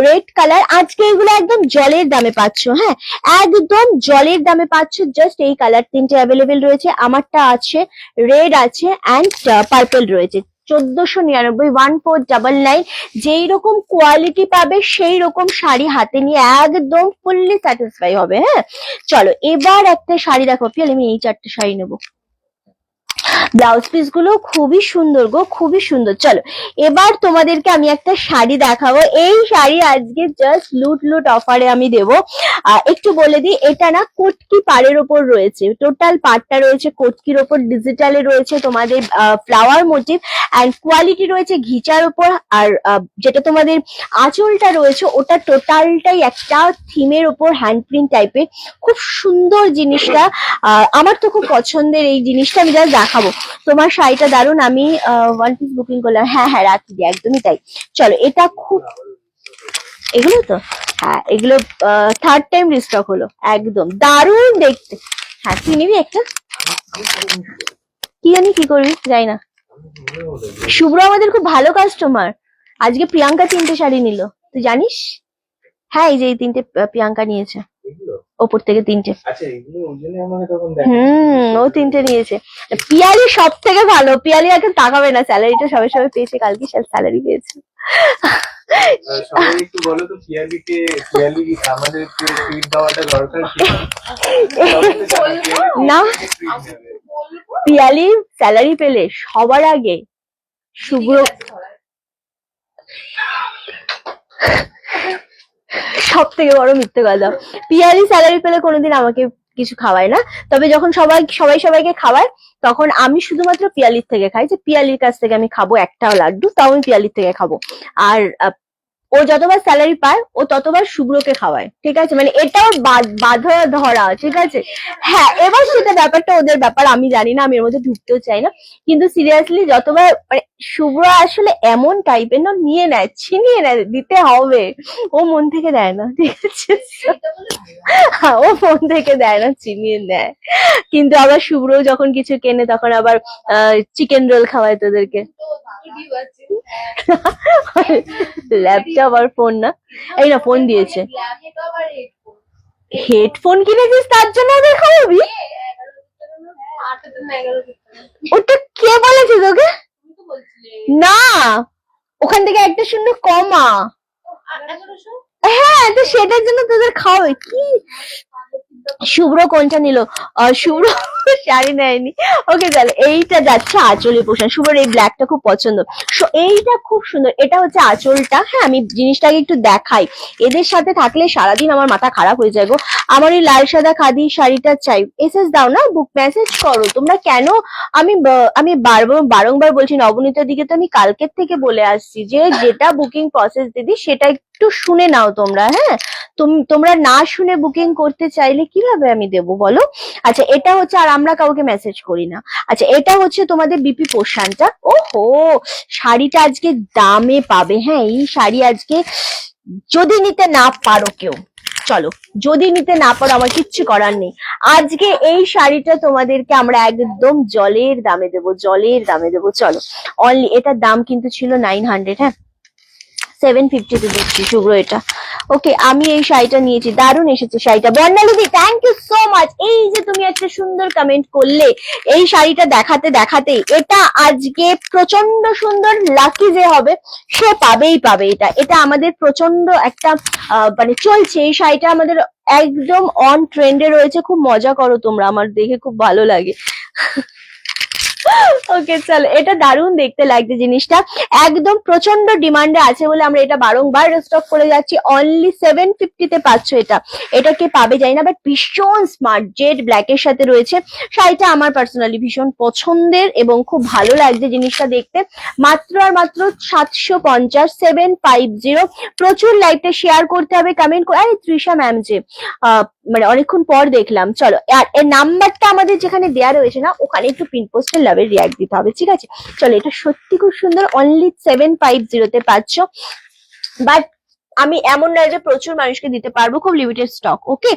রেড কালার, আজকে এগুলো একদম জলের দামে পাচ্ছ, হ্যাঁ একদম জলের দামে পাচ্ছ। জাস্ট এই কালার তিনটে অ্যাভেলেবেল রয়েছে, আমারটা আছে, রেড আছে অ্যান্ড পার্পল রয়েছে। 1499, 1499। যেই রকম কোয়ালিটি পাবে সেই রকম শাড়ি হাতে নিয়ে একদম ফুললি স্যাটিসফাই হবে। হ্যাঁ চলো, এবার একটা শাড়ি দেখো পিয়ালি, আমি এই 4টে শাড়ি নেবো। ব্লাউজ পিস গুলো খুবই সুন্দর গো, খুবই সুন্দর। চলো এবার তোমাদেরকে আমি একটা শাড়ি দেখাবো। এই শাড়ি আজকে জাস্ট লুট লুট অফারে আমি দেবো। একটু বলে দিই, এটা না কটকি পাড়ের ওপর রয়েছে, টোটাল পাড়টা রয়েছে কটকির ওপর, ডিজিটালে রয়েছে তোমাদের ফ্লাওয়ার মোটিভ, অ্যান্ড কোয়ালিটি রয়েছে ঘিচার ওপর। আর যেটা তোমাদের আঁচলটা রয়েছে ওটা টোটালটাই একটা থিমের ওপর হ্যান্ড প্রিন্ট টাইপের, খুব সুন্দর জিনিসটা। আমার তো খুব পছন্দের এই জিনিসটা, আমি জাস্ট দেখাবো। তোমার শাড়িটা দারুন, আমি 1 পিস বুকিং করলাম। হ্যাঁ হ্যাঁ রাখি দি, একদমই তাই। চলো, এটা খুব, এগুলো তো, হ্যাঁ এগুলো 3rd টাইম রিস্টক হলো, একদম দারুন দেখতে। হ্যাঁ তুই নিবি একটা? কি জানি কি করবি, যাই না। শুভ্র আমাদের খুব ভালো কাস্টমার, আজকে প্রিয়াঙ্কা 3টে শাড়ি নিল, তুই জানিস? হ্যাঁ এই যে এই 3টে প্রিয়াঙ্কা নিয়েছে, ওপর থেকে 3টে। ও 3টে নিয়েছে। পিয়ালি সব থেকে ভালো, পিয়ালি এখন তাকাবে না, স্যালারিটা সবে সবে পেয়েছে, কালকে স্যালারি পেয়েছে। একটু বলো তো পিয়ালিকে, আমাদেরকে ট্রিট দেওয়াটা দরকার না, পিয়ালি স্যালারি পেলে সবার আগে শুভ্র, সব থেকে বড় মিথ্যে কথা, পিয়ালি স্যালারি পেলে কোনোদিন আমাকে কিছু খাওয়ায় না। তবে যখন সবাইকে খাওয়ায় তখন আমি শুধুমাত্র পিয়ালির থেকে খাই, যে পিয়ালির কাছ থেকে আমি খাবো একটাও লাড্ডু, তাও আমি পিয়ালির থেকে খাবো। আর ও যতবার স্যালারি পায় ও ততবার শুভ্রকে খাওয়ায়, ঠিক আছে? মানে এটাও বাধা ধরা, ঠিক আছে? হ্যাঁ এবার সেটা ব্যাপারটা ওদের ব্যাপার, আমি জানি না, আমি এর মধ্যে ঢুকতেও চাই না। কিন্তু সিরিয়াসলি যতবার, মানে শুভ্র আসলে এমন টাইপের না, নিয়ে নেয়, ছিনিয়ে নেয়, দিতে হবে, ও মন থেকে দেয় না, ঠিক আছে? হ্যাঁ ও মন থেকে দেয় না, ছিনিয়ে নেয়। কিন্তু আবার শুভ্র যখন কিছু কেনে তখন আবার চিকেন রোল খাওয়ায় তোদেরকে। ল্যাপটপ আর ফোন না, এই না ফোন দিয়েছে, হেডফোন কিনেছিস তার জন্য ওদের খাওয়াবি? ওটা কে বলেছে তোকে? না, ওখান থেকে একটা শূন্য কমা। হ্যাঁ তো সেটার জন্য তোদের খাওয়াবে কি? শুভ্র কোনটা নিল? শুভ্র শাড়ি নেয়নি। ওকে চল, এইটা যাচ্ছে আঁচলের পোশাক। শুভ্র এই ব্ল্যাকটা খুব পছন্দ, এইটা খুব সুন্দর। এটা হচ্ছে আঁচলটা। হ্যাঁ আমি জিনিসটাকে একটু দেখাই, এদের সাথে থাকলে সারাদিন আমার মাথা খারাপ হয়ে যায় গো। আমার এই লাল সাদা খাদি শাড়িটা চাই, এসএস দাও না, বুক মেসেজ করো তোমরা। কেন আমি বারংবার বলছি, নবনীতার দিকে তো আমি কালকের থেকে বলে আসছি যে যেটা বুকিং প্রসেস দিদি সেটা একটু শুনে নাও তোমরা। হ্যাঁ তোমরা না শুনে বুকিং করতে চাইলে কিভাবে আমি দেবো বলো? আচ্ছা এটা হচ্ছে, আর আমরা কাউকে মেসেজ করি না। আচ্ছা এটা হচ্ছে তোমাদের বিপি পোর্শনটা। ওহো, শাড়িটা আজকে দামে পাবে। হ্যাঁ এই শাড়ি আজকে যদি নিতে না পারো কেউ, চলো যদি নিতে না পারো আমার কিচ্ছু করার নেই, আজকে এই শাড়িটা তোমাদেরকে আমরা একদম জলের দামে দেবো, জলের দামে দেবো। চলো অনলি, এটার দাম কিন্তু ছিল 900, হ্যাঁ 750 তে দিচ্ছি শুভ্র এটা। ওকে, আমি এই শাড়িটা নিয়েছি, দারুণ এসেছে শাড়িটা। বর্ণালী, থ্যাংক ইউ সো মাচ। এই যে তুমি একটা সুন্দর কমেন্ট করলে এই শাড়িটা দেখাতে দেখাতে, এটা আজকে প্রচন্ড সুন্দর, লাকি যে হবে সে পাবেই পাবে। এটা এটা আমাদের প্রচন্ড একটা মানে চলছে এই শাড়িটা, আমাদের একদম অন ট্রেন্ডে রয়েছে। খুব মজা করো তোমরা, আমার দেখে খুব ভালো লাগে। ওকে চলো, এটা দারুণ দেখতে লাগছে জিনিসটা, একদম প্রচন্ড ডিমান্ডে আছে বলে আমরা এটা বারংবার স্টক করে যাচ্ছি। অনলি 750 তে পাচ্ছ এটা। এটা কে পাবে জানি না, বাট ভীষণ স্মার্ট জেড ব্ল্যাক এর সাথে রয়েছে শাড়িটা। আমার পার্সোনালি ভীষণ পছন্দের এবং খুব ভালো লাগছে জিনিসটা দেখতে। মাত্র আর মাত্র 750, 750। প্রচুর লাইভটা শেয়ার করতে হবে, কমেন্ট করে। আরে তৃষা ম্যাম যে মানে অনেকক্ষণ পর দেখলাম, চলো। আর এর নাম্বারটা আমাদের যেখানে দেয়া রয়েছে না, ওখানে একটু পিন পোস্টের লাভের রিয়াক্ট দিতে হবে, ঠিক আছে? চলো, এটা সত্যি খুব সুন্দর, অনলি 750 তে পাচ্ছ। বাট আমি এমন নয় যে প্রচুর মানুষকে দিতে পারবো, খুব লিমিটেড স্টক। ওকে,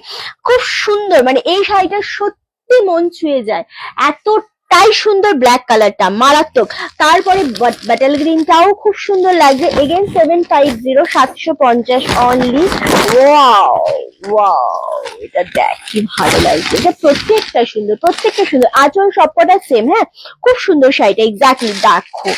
খুব সুন্দর, মানে এই শাড়িটা সত্যি মন ছুঁয়ে যায়, এতটাই সুন্দর। ব্ল্যাক কালারটা মারাত্মক, তারপরে বাটাল গ্রিনটাও খুব সুন্দর লাগছে। Again 750, 750 only. ওয়াও ওয়াও, এটা দেখ কি ভালো লাগছে, এটা প্রত্যেকটা সুন্দর, প্রত্যেকটা সুন্দর। আঁচল সবকটা সেম, হ্যাঁ, খুব সুন্দর শাড়িটা। এক্স্যাক্টলি দেখো,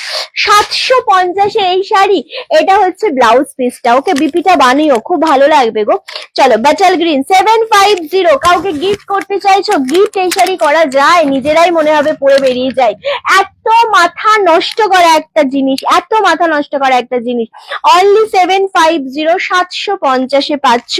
750 এই শাড়ি। এটা হচ্ছে ব্লাউজ পিসটা। ওকে, বিপিটা বানিও, খুব ভালো লাগবে গো। চলো, বাটাল গ্রিন 750। কাউকে গিফট করতে চাইছো, গিফট এই শাড়ি করা যায়, নিজেরাই মনে হবে পরে বেরিয়ে যায়। এত মাথা নষ্ট করা একটা জিনিস, এত মাথা নষ্ট করা একটা জিনিস। অনলি 750, 750 পাচ্ছ।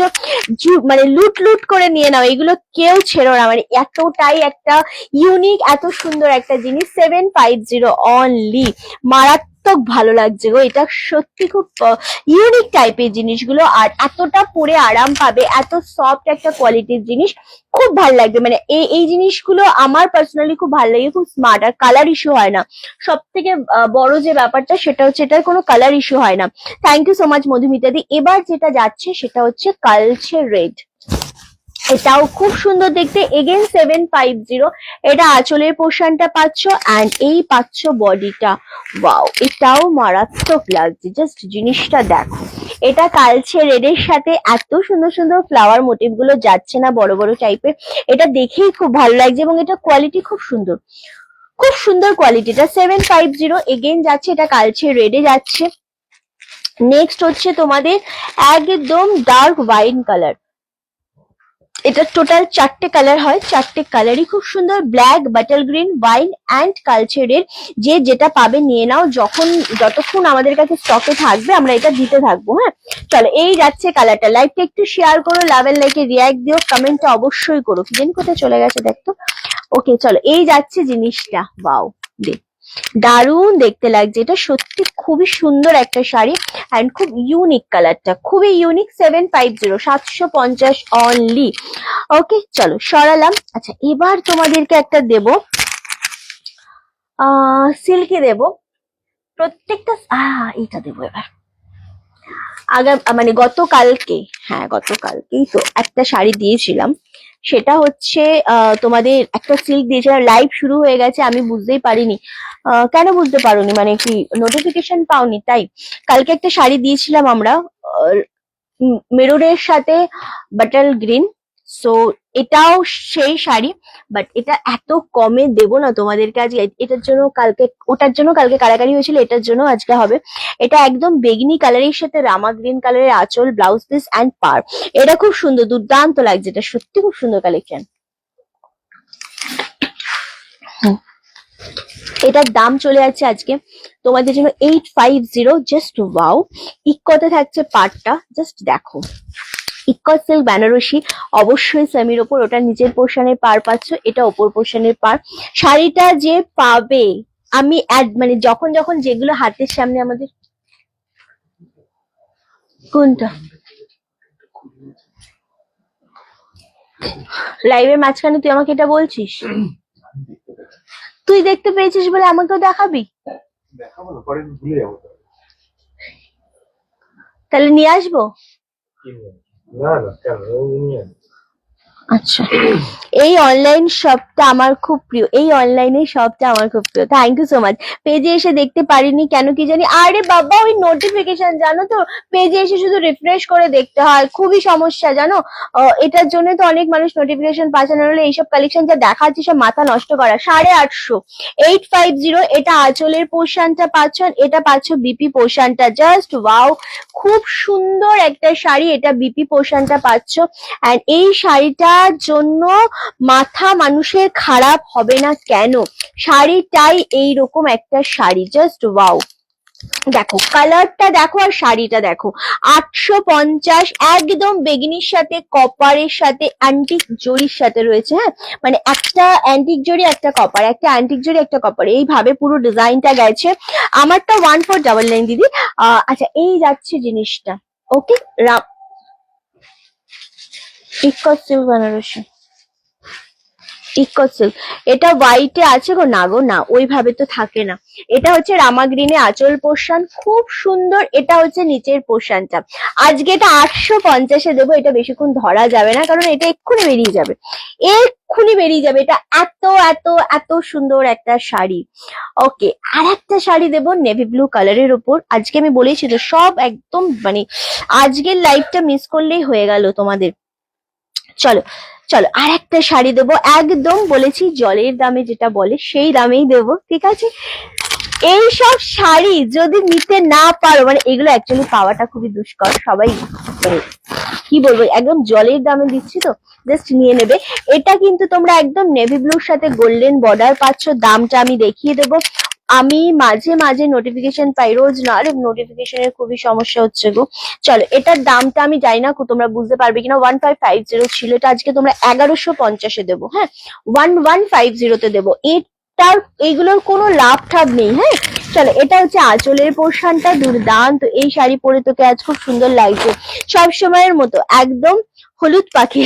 মানে লুট লুট করে নিয়ে নাও, এগুলো কেউ ছেড়ো না, মানে এতটাই একটা ইউনিক, এত সুন্দর একটা জিনিস। 750 অনলি, মারাত্মক ভালো লাগছে গো। এটা সত্যি খুব ইউনিক টাইপের জিনিসগুলো, আর এতটা পরে আরাম পাবে, এত সফট একটা কোয়ালিটির জিনিস, খুব ভালো লাগবে। মানে এই জিনিসগুলো আমার পার্সোনালি খুব ভালো লাগে, খুব স্মার্ট, আর কালার ইস্যু হয় না। সব থেকে বড় যে ব্যাপারটা সেটা হচ্ছে এটার কোনো কালার ইস্যু হয় না। থ্যাংক ইউ সো মাচ মধুমিতাদি। এবার যেটা যাচ্ছে সেটা হচ্ছে কালচে রেড। এটাও খুব সুন্দর দেখতে। এগেন 750। এটা আঁচলের পোর্শনটা পাচ্ছ, এন্ড এই পাচ্ছ বডিটা। ওয়াও, এটাও মারাত্মক লাগছে, জাস্ট জিনিসটা দেখো। এটা কালচে রেডের সাথে এত সুন্দর সুন্দর ফ্লাওয়ার মোটিভ গুলো যাচ্ছে না, বড় বড় টাইপের। এটা দেখেই খুব ভালো লাগছে, এবং এটা কোয়ালিটি খুব সুন্দর, খুব সুন্দর কোয়ালিটিটা। 750 এগেন যাচ্ছে, এটা কালচে রেডে যাচ্ছে। নেক্সট হচ্ছে তোমাদের একদম ডার্ক ওয়াইন কালার। এটা টোটাল 4টে কালার হয়, 4টে কালারই খুব সুন্দর। ব্ল্যাক, বাটাল গ্রিন, ওয়াইন অ্যান্ড কালচারের। যে যেটা পাবে নিয়ে নাও, যতক্ষণ আমাদের কাছে স্টকে থাকবে আমরা এটা দিতে থাকবো। হ্যাঁ, চলো, এই যাচ্ছে কালারটা। লাইভটা একটু শেয়ার করো, লাভ এন্ড লাইকে রিয়াক্ট দিও, কমেন্টটা অবশ্যই করো। কি জানি কোথায় চলে গেছে দেখতো। ওকে চলো, এই যাচ্ছে জিনিসটা। ওয়াও, দেখ দারুণ দেখতে লাগছে, এটা সত্যি খুবই সুন্দর একটা শাড়ি, এন্ড খুব ইউনিক কালারটা, খুবই ইউনিক। 750, 750 অনলি। ওকে চলো, সরালাম। আচ্ছা, এবার তোমাদেরকে একটা দেব, সিল্কি দেব। প্রত্যেকটা এইটা দেবো এবার। মানে গতকালকে, হ্যাঁ গতকালকেই তো একটা শাড়ি দিয়েছিলাম। সেটা হচ্ছে তোমাদের একটা সিল্ক দিয়েছিলাম। লাইভ শুরু হয়ে গেছে, আমি বুঝতেই পারিনি। কেন বুঝতে পারোনি, মানে কি নোটিফিকেশন পাওনি? তাই কালকে একটা শাড়ি দিয়েছিলাম আমরা, মেরুনের সাথে বাটাল গ্রিন। সো এটাও সেই শাড়ি, বাট এটা এত কমে দেবো না তোমাদেরকে আজকে। এটার জন্য কালকে, ওটার জন্য কালকে কারাকারি হয়েছিল, এটার জন্য আজকে হবে। এটা একদম বেগনি কালারের সাথে রামা গ্রিন কালারের আঁচল, ব্লাউজ পিস অ্যান্ড পার। এটা খুব সুন্দর, দুর্দান্ত লাগছে, এটা সত্যি খুব সুন্দর কালেকশন। এটার দাম চলে যাচ্ছে আজকে তোমাদের জন্য 850। জাস্ট ওয়াও, ইক্কতে থাকছে পাটটা, জাস্ট দেখো। ইক্কত সিল্ক বেনারসি, অবশ্যই সেমির ওপর, ওটা নিচের পোর্শনের পার পাচ্ছ, এটা ওপর পোর্শনের পার। শাড়িটা যে পাবে, আমি মানে যখন যখন যেগুলো হাতের সামনে আমাদের, কোনটা লাইভের মাঝখানে তুই আমাকে এটা বলছিস? তুই দেখতে পেয়েছিস বলে আমাকেও দেখাবি? দেখাবো না, পরে ভুলে যাবো। তাহলে নিয়ে আসবো। না না, কেন নিয়ে আচ্ছা, এই অনলাইন শপটা আমার খুব প্রিয়, এই অনলাইনের শপটা আমার খুব প্রিয়। Thank you so much. পেজে এসে দেখতে পারিনি কেন কি জানি। আরে বাবা, ওই নোটিফিকেশন জানো তো, পেজে এসে শুধু রিফ্রেশ করে দেখতে হয়, খুবই সমস্যা জানো। এটার জন্য তো অনেক মানুষ নোটিফিকেশন পাচ্ছে না, হলে এইসব কালেকশন যা দেখাচ্ছে সব মাথা নষ্ট করা। 850, 850। এটা আঁচলের পোর্শনটা পাচ্ছ, এটা পাচ্ছ বিপি পোর্শনটা। জাস্ট ওয়াও, খুব সুন্দর একটা শাড়ি। এটা বিপি পোর্শনটা পাচ্ছ, এন্ড এই শাড়িটার জন্য মাথা মানুষের খারাপ হবে না কেন? শাড়িটাই এইরকম একটা শাড়ি, জাস্ট ওয়াও। দেখো কালারটা দেখো আর শাড়িটা দেখো। 850, একদম বেগিনির সাথে কপারের সাথে অ্যান্টিক জরির সাথে রয়েছে। হ্যাঁ, মানে একটা অ্যান্টিক জরি একটা কপার, একটা অ্যান্টিক জরি একটা কপার, এইভাবে পুরো ডিজাইনটা গেছে। আমারটা 1499 দিদি। আচ্ছা, এই যাচ্ছে জিনিসটা। ওকে, ইকট সিল্ক বেনারসি, ইকট সিল্ক। এটা হোয়াইটে আছে গো? না গো না, ওইভাবে তো থাকে না। এটা হচ্ছে রামা গ্রিনে আঁচল পোর্শন, খুব সুন্দর। এটা হচ্ছে নিচের পোর্শনটা। আজকে এটা 850-এ দেবো। এটা বেশিক্ষণ ধরা যাবে না, কারণ এটা এক্ষুনি বেরিয়ে যাবে, এক্ষুনি বেরিয়ে যাবে। এটা এত এত এত সুন্দর একটা শাড়ি। ওকে, আর একটা শাড়ি দেবো নেভি ব্লু কালারের উপর। আজকে আমি বলেছি তো, সব একদম মানে আজকের লাইভটা মিস করলেই হয়ে গেল তোমাদের। চলো চলো, আর একটা শাড়ি দেবো, একদম বলেছি জলের দামে যেটা বলে সেই দামেই দেবো, ঠিক আছে? এইসব শাড়ি যদি নিতে না পারো, মানে এগুলো অ্যাকচুয়ালি পাওয়াটা খুবই দুষ্কর, সবাই মানে কি বলবো, একদম জলের দামে দিচ্ছি তো, জাস্ট নিয়ে নেবে। এটা কিন্তু তোমরা একদম নেভি ব্লুর সাথে গোল্ডেন বর্ডার পাচ্ছ। দামটা আমি দেখিয়ে দেবো। আমি মাঝে মাঝে নোটিফিকেশন পাই, রোজ না, আর নোটিফিকেশনের খুবই সমস্যা হচ্ছে গো। চলো, এটার দামটা আমি জানি না তোমরা বুঝতে পারবে কিনা। 1550 ছিল, এটা আজকে তোমরা 1150-এ দেবো। হ্যাঁ, 1150-তে দেবো। এটার এইগুলোর কোনো লাভ ঠাভ নেই। হ্যাঁ, চলো, এটা হচ্ছে আঁচলের পোর্শনটা, দুর্দান্ত। এই শাড়ি পরে তোকে আজ খুব সুন্দর লাগছে, সব সময়ের মতো একদম হলুদ পাখি।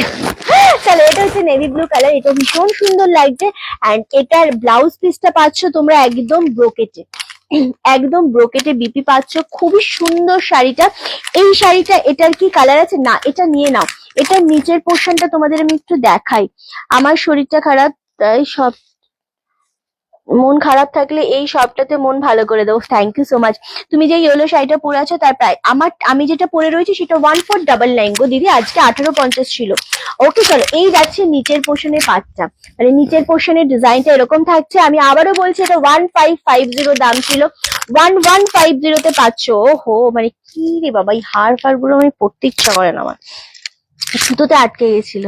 চলো, এটা হচ্ছে নেভি ব্লু কালার, এটা ভীষণ সুন্দর লাগছে। এন্ড এটার ব্লাউজ পিসটা পাচ্ছ তোমরা একদম ব্রোকেটে, একদম ব্রোকেটে বিপি পাচ্ছ। খুবই সুন্দর শাড়িটা। এই শাড়িটা, এটার কি কালার আছে? না, এটা নিয়ে নাও। এটার নিচের পোর্শনটা তোমাদের আমি একটু দেখাই। আমার শরীরটা খারাপ, তাই সব মন খারাপ থাকলে এই সবটাতে মন ভালো করে দেবো। Thank you so much. তুমি যে ইয়েলো শাড়িটা পরে আছো তার প্রায় আমি যেটা পরে রয়েছি সেটা 1499 গো দিদি, আজকে 1850 ছিল। ওকে, চলো, এই যাচ্ছে নিচের পোর্শনের পাটটা, মানে নিচের পোর্শনের ডিজাইনটা এরকম থাকছে। আমি আবারও বলছি, এটা 1550 দাম ছিল, 1150-তে পাচ্ছ। ওহো, মানে কি রে বাবা, এই হার ফার গুলো আমি পড়তে ইচ্ছা করে না আমার, সুতোতে আটকে গেছিল।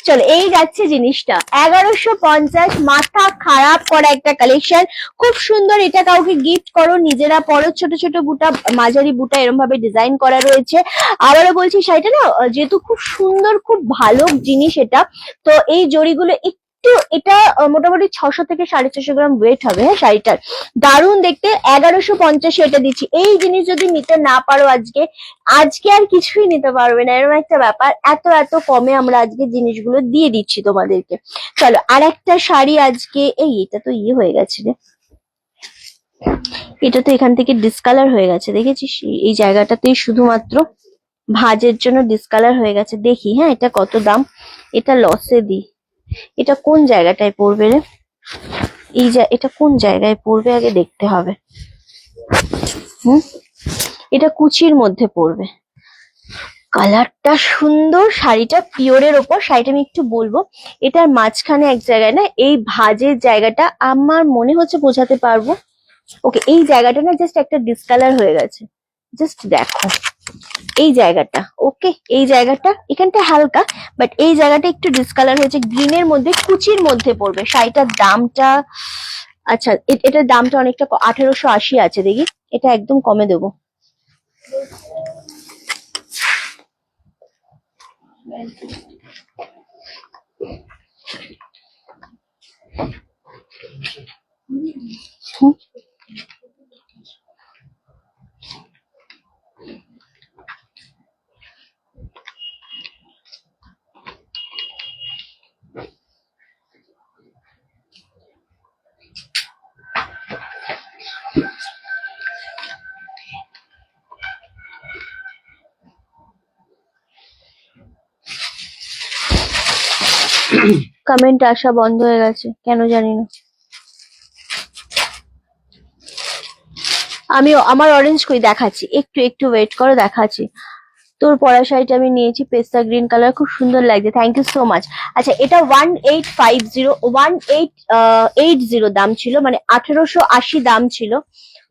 চলো, এই যাচ্ছে জিনিসটা 1150, মাথা খারাপ করা একটা কালেকশন, খুব সুন্দর। এটা কাউকে গিফট করো, নিজেরা পরো। ছোট ছোট বুটা, মাঝারি বুটা এরকম ভাবে ডিজাইন করা রয়েছে। আবারও বলছি, শাড়িটা না যেহেতু খুব সুন্দর, খুব ভালো জিনিস এটা, তো এই জড়িগুলো একটু, এটা মোটামুটি 600 থেকে 650 গ্রাম ওয়েট হবে। হ্যাঁ, শাড়িটার দারুণ দেখতে। 1150-এ এটা দিচ্ছি। এই জিনিস যদি নিতে না পারো আজকে, আজকে আর কিছুই নিতে পারবে না, এরকম একটা ব্যাপার। এত এত কমে আমরা আজকে জিনিসগুলো দিয়ে দিচ্ছি তোমাদেরকে। চলো, আর একটা শাড়ি আজকে, এটা তো ইয়ে হয়ে গেছে রে, এটা তো এখান থেকে ডিসকালার হয়ে গেছে, দেখেছিস? এই জায়গাটাতেই শুধুমাত্র ভাঁজের জন্য ডিসকালার হয়ে গেছে। দেখি, হ্যাঁ, এটা কত দাম, এটা লসে দি। এটা কোন জায়গাটায় পড়বে রে? এটা কোন জায়গায় পড়বে আগে দেখতে হবে। হুম, এটা কুচির মধ্যে পড়বে। কালারটা সুন্দর, শাড়িটা পিওরের ওপর। শাড়িটা আমি একটু বলবো, এটার মাঝখানে এক জায়গায় না, এই ভাঁজের জায়গাটা আমার মনে হচ্ছে বোঝাতে পারবো। ওকে, এই জায়গাটা না জাস্ট একটা ডিসকালার হয়ে গেছে, জাস্ট দেখো এই জায়গাটা। ওকে, এই জায়গাটা এখানটা হালকা, বাট এই জায়গাটা একটু ডিসকালার হয়েছে, গ্রিনের মধ্যে কুচির মধ্যে পড়বে। শাড়িটার দামটা, আচ্ছা, এটার দামটা অনেকটা 1880 আছে, দেখি এটা একদম কমে দেবো। হুম, কমেন্ট আসা বন্ধ হয়ে গেছে কেন জানি না। আমার অরেঞ্জ কই দেখাচ্ছি, একটু একটু ওয়েট করো, দেখাচ্ছি। তোর পরা শাড়িটা আমি নিয়েছি পেস্তা গ্রিন কালার, খুব সুন্দর লাগছে, থ্যাংক ইউ সো মাচ। আচ্ছা, এটা 1880 দাম ছিল, মানে 1880 দাম ছিল,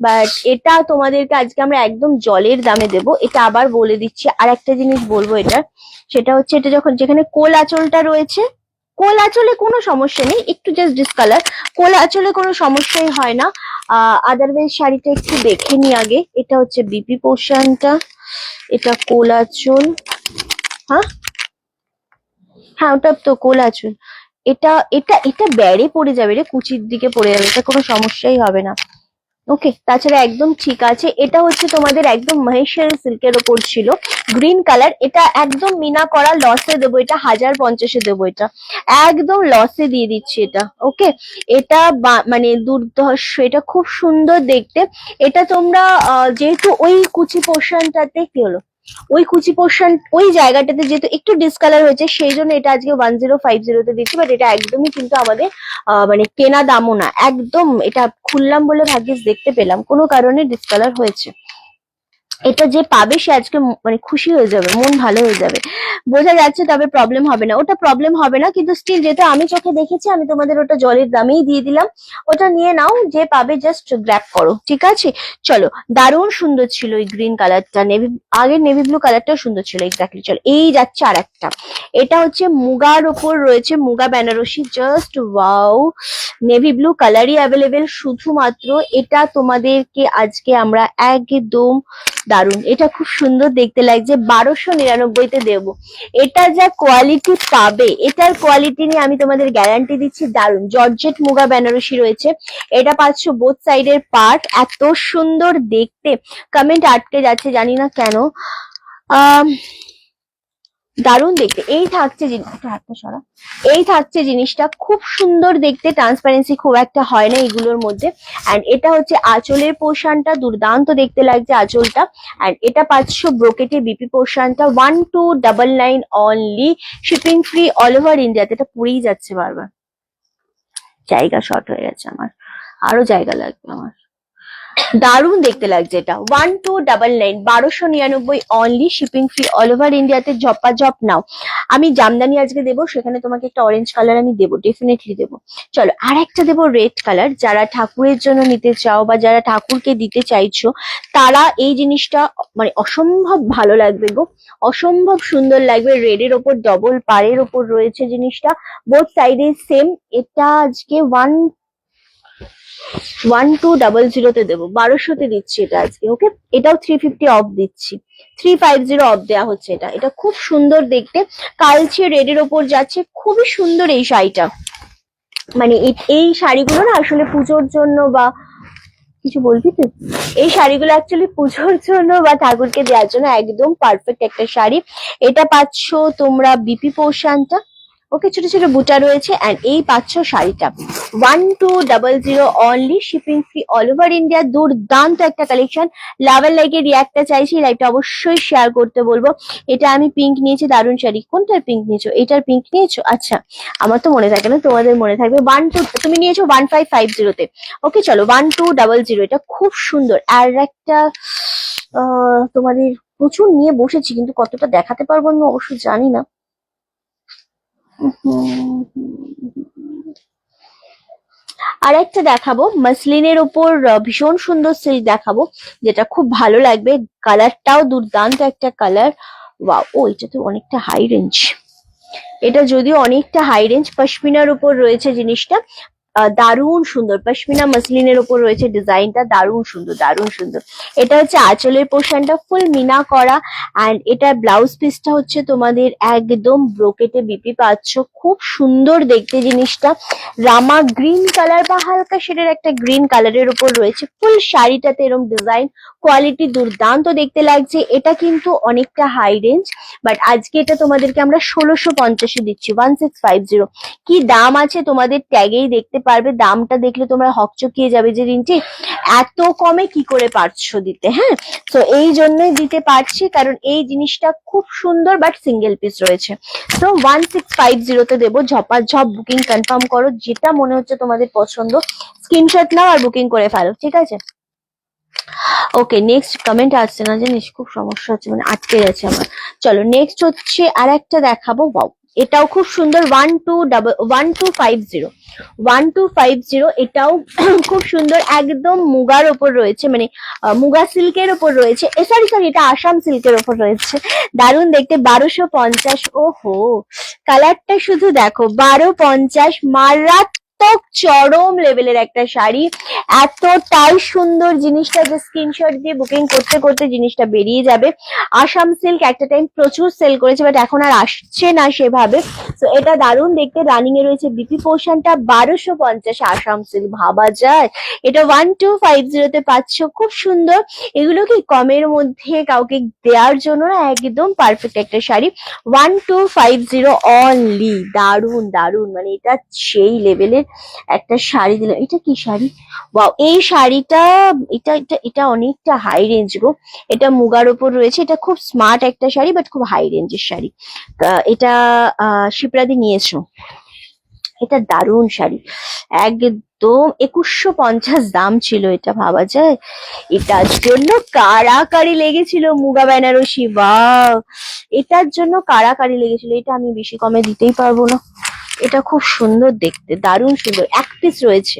বাট এটা তোমাদেরকে আজকে আমরা একদম জলের দামে দেবো। এটা আবার বলে দিচ্ছি, আর একটা জিনিস বলবো এটা, সেটা হচ্ছে এটা যখন যেখানে কোল আঁচলটা রয়েছে, কোল আঁচলে কোনো সমস্যা নেই, একটু জাস্ট ডিসকালার, কোল আঁচলে কোনো সমস্যাই হয় না। আদারওয়াইজ শাড়িটা একটু দেখে নি আগে। এটা হচ্ছে বিপি পোর্শনটা, এটা কোল আঁচল, হ্যাঁ হ্যাঁ ওটা তো কোল আঁচল। এটা এটা এটা ব্যারে পড়ে যাবে রে, কুচির দিকে পড়ে যাবে, এটা কোনো সমস্যাই হবে না। ওকে, তাছাড়া একদম ঠিক আছে। এটা হচ্ছে তোমাদের একদম মহেশ্বরী সিল্কের ওপর ছিল, গ্রিন কালার, এটা একদম মিনা করা, লসে দেবো এটা, 1050-এ দেবো এটা, একদম লসে দিয়ে দিচ্ছি এটা। ওকে, এটা মানে দুর্ধর্ষ, এটা খুব সুন্দর দেখতে। এটা তোমরা যেহেতু ওই কুচি পোর্শনটাতে কি হলো, ওই কুচি পোর্শন ওই জায়গাটাতে যেহেতু একটু ডিসকালার হয়েছে, সেই জন্য এটা আজকে 1050-তে দিচ্ছি। বাট এটা একদমই কিন্তু আমাদের মানে কেনা দামও না, একদম এটা খুললাম বলে ভাগ্যিস দেখতে পেলাম, কোনো কারণে ডিসকালার হয়েছে। এটা যে পাবে সে আজকে মানে খুশি হয়ে যাবে, মন ভালো হয়ে যাবে, বোঝা যাচ্ছে, তবে প্রবলেম হবে না, ওটা প্রবলেম হবে না। কিন্তু স্টিল যেটা আমি চোখে দেখেছি, আমি তোমাদের ওটা জলের দামেই দিয়ে দিলাম, ওটা নিয়ে নাও, যে পাবে জাস্ট গ্র্যাব করো, ঠিক আছে? চলো, দারুণ সুন্দর ছিল এই গ্রিন কালারটা, আগের নেভি ব্লু কালারটাও সুন্দর ছিল, এক্স্যাক্টলি। চলো, এই যাচ্ছে আর একটা, এটা হচ্ছে মুগার ওপর রয়েছে, muga Banarasi, just wow, navy blue কালারই অ্যাভেলেবেল শুধুমাত্র। এটা তোমাদেরকে আজকে আমরা একদম দারুন, এটা খুব সুন্দর দেখতে লাগছে, 1299-তে দেবো। এটা যা কোয়ালিটি পাবে, এটার কোয়ালিটি নিয়ে আমি তোমাদের গ্যারান্টি দিচ্ছি, দারুন। জর্জেট মুগা বেনারসি রয়েছে, এটা পাচ্ছ বোথ সাইডের পার্ট, এত সুন্দর দেখতে। কমেন্ট আটকে যাচ্ছে জানি না কেন, আহ দারুণ দেখতে। এই থাকছে হাতটা সরা, এই থাকছে জিনিসটা, খুব সুন্দর দেখতে, ট্রান্সপারেন্সি খুব একটা হয় না এগুলোর মধ্যে। অ্যান্ড এটা হচ্ছে আঁচলের পোর্শনটা, দুর্দান্ত দেখতে লাগছে আঁচলটা। অ্যান্ড এটা পাচ্ছ ব্রোকেটে বিপি পোর্শনটা, 1299 only, shipping free all over ইন্ডিয়াতে। এটা পুড়েই যাচ্ছে বারবার, জায়গা শর্ট হয়ে গেছে আমার, আরো জায়গা লাগবে আমার। দারুণ দেখতে লাগছে এটা, 1299, 1299 only, shipping free all over ইন্ডিয়াতে। ঝপাঝপ নাও। আমি জামদানি আজকে দেবো, সেখানে তোমাকে একটা অরেঞ্জ কালার আমি দেবো, ডেফিনেটলি দেবো। চলো, আর একটা দেবো রেড কালার, যারা ঠাকুরের জন্য নিতে চাও বা যারা ঠাকুরকে দিতে চাইছো, তারা এই জিনিসটা মানে অসম্ভব ভালো লাগবে গো, অসম্ভব সুন্দর লাগবে। রেড এর ওপর ডবল পাড়ের ওপর রয়েছে জিনিসটা, বোথ সাইডে সেম। এটা আজকে 1200-তে দেবো, 1200-তে দিচ্ছি এটা আজকে। ওকে, এটাও 350 অফ দিচ্ছি, 350 অফ দেওয়া হচ্ছে এটা। এটা খুব সুন্দর দেখতে, কালচে রেড এর ওপর যাচ্ছে, খুবই সুন্দর এই শাড়িটা। মানে এই শাড়িগুলো না আসলে পুজোর জন্য বা কিছু বলবি তো, এই শাড়িগুলো অ্যাকচুয়ালি পুজোর জন্য বা ঠাকুরকে দেওয়ার জন্য একদম পারফেক্ট একটা শাড়ি। এটা পাচ্ছ তোমরা বিপি পোর্শনটা, ওকে, ছোট ছোট বুটা রয়েছে। অ্যান্ড এই পাচ্ছ শাড়িটা, 1200 only, shipping free all over India. দুর্দান্ত একটা কালেকশন। লাভ এর লাইকের রিয়াক্টটা চাইছি, লাইকটা অবশ্যই শেয়ার করতে বলবো। এটা আমি পিঙ্ক নিয়েছি, দারুণ শাড়ি। কোনটার পিঙ্ক নিয়েছো? এটার পিঙ্ক নিয়েছো? আচ্ছা, আমার তো মনে থাকে না, তোমাদের মনে থাকবে। তুমি নিয়েছো 1550-তে। ওকে, চলো, 1200, এটা খুব সুন্দর। আর একটা তোমাদের প্রচুর নিয়ে বসেছি, কিন্তু কতটা দেখাতে পারবো আমি অবশ্যই জানি না। আর একটা দেখাবো মাসলিনের ওপর, ভীষণ সুন্দর সিল্ক দেখাবো, যেটা খুব ভালো লাগবে। কালারটাও দুর্দান্ত একটা কালার, ওয়াও। ও, এটা তো অনেকটা হাই রেঞ্জ, এটা যদিও অনেকটা হাই রেঞ্জ। পশমিনার উপর রয়েছে জিনিসটা, দারুণ সুন্দর। পশমিনা মাসলিনের উপর রয়েছে ডিজাইনটা, দারুণ সুন্দর, দারুণ সুন্দর। এটা হচ্ছে আঁচলের পোর্শনটা, ফুল মিনা করা। অ্যান্ড এটা ব্লাউজ পিসটা হচ্ছে তোমাদের একদম ব্রোকেটে বিপি পাচ্ছ, খুব সুন্দর দেখতে জিনিসটা। রামা গ্রিন কালার বা হালকা শেডের একটা গ্রিন কালারের উপর রয়েছে, ফুল শাড়িটাতে এরকম ডিজাইন, কোয়ালিটি দুর্দান্ত দেখতে লাগছে। এটা কিন্তু অনেকটা হাই রেঞ্জ, বাট আজকে এটা তোমাদেরকে আমরা 1650-এ দিচ্ছি, 1650। কি দাম আছে তোমাদের ট্যাগেই দেখতে দিতে পারবে। দামটা দেখলে তোমরা হকচকিয়ে যাবে যে রিন্টি এত কমে কি করে পারছো দিতে। হ্যাঁ, তো এই জন্যই দিতে পারছি, কারণ এই জিনিসটা খুব সুন্দর, বাট সিঙ্গেল পিস রয়েছে। তো 1650 তে দেবো। ঝপাঝপ বুকিং কনফার্ম করো, যেটা মনে হচ্ছে তোমাদের পছন্দ স্ক্রিনশট নাও আর বুকিং করে ফেলো, ঠিক আছে? ওকে, নেক্সট কমেন্ট আসছে না জানিস, খুব সমস্যা হচ্ছে, মানে আটকে গেছে আমার। চলো নেক্সট হচ্ছে আর একটা দেখাবো। ওয়াও, এটাও খুব সুন্দর। 1250 এটাও খুব সুন্দর, একদম মুগার ওপর রয়েছে, মানে মুগা সিল্কের ওপর রয়েছে। সরি, এটা আসাম সিল্কের ওপর রয়েছে। দারুণ দেখতে। 1250। ওহো, কালারটা শুধু দেখো, 1250। মারাত্মক চরম লেভেলের একটা শাড়ি, এতটাই সুন্দর জিনিসটা যে স্ক্রিনশট দিয়ে বুকিং করতে করতে জিনিসটা বেরিয়ে যাবে। আসাম সিল্ক একটা টাইম প্রচুর সেল করেছে, বাট এখন আর আসছে না সেভাবে। তো এটা দারুণ দেখতে। রানিং এ রয়েছে বিপি পোর্শনটা। 1250 আসাম সিল্ক, ভাবা যায়? এটা 1250 পাচ্ছ, খুব সুন্দর। এগুলো কি কমের মধ্যে কাউকে দেওয়ার জন্য না একদম পারফেক্ট একটা শাড়ি। 1250 অনলি। দারুণ দারুণ, মানে এটা সেই লেভেলের একটা শাড়ি দিল। এটা কি শাড়ি? ওয়াও, এই শাড়িটা এটা এটা এটা অনেকটা হাই রেঞ্জ গো। এটা মুগার ওপর রয়েছে। এটা খুব স্মার্ট একটা শাড়ি, বাট খুব হাই রেঞ্জের শাড়ি। এটা শিপ্রাদি নিয়েছো। এটা দারুণ শাড়ি, একদম 2150 দাম ছিল। এটা ভাবা যায়? এটার জন্য কাড়াকাড়ি লেগেছিল মুগা বেনারসি। বাহ, এটার জন্য কাড়াকাড়ি লেগেছিল। এটা আমি বেশি কমে দিতেই পারবো না। এটা খুব সুন্দর দেখতে, দারুণ সুন্দর। এক পিস রয়েছে,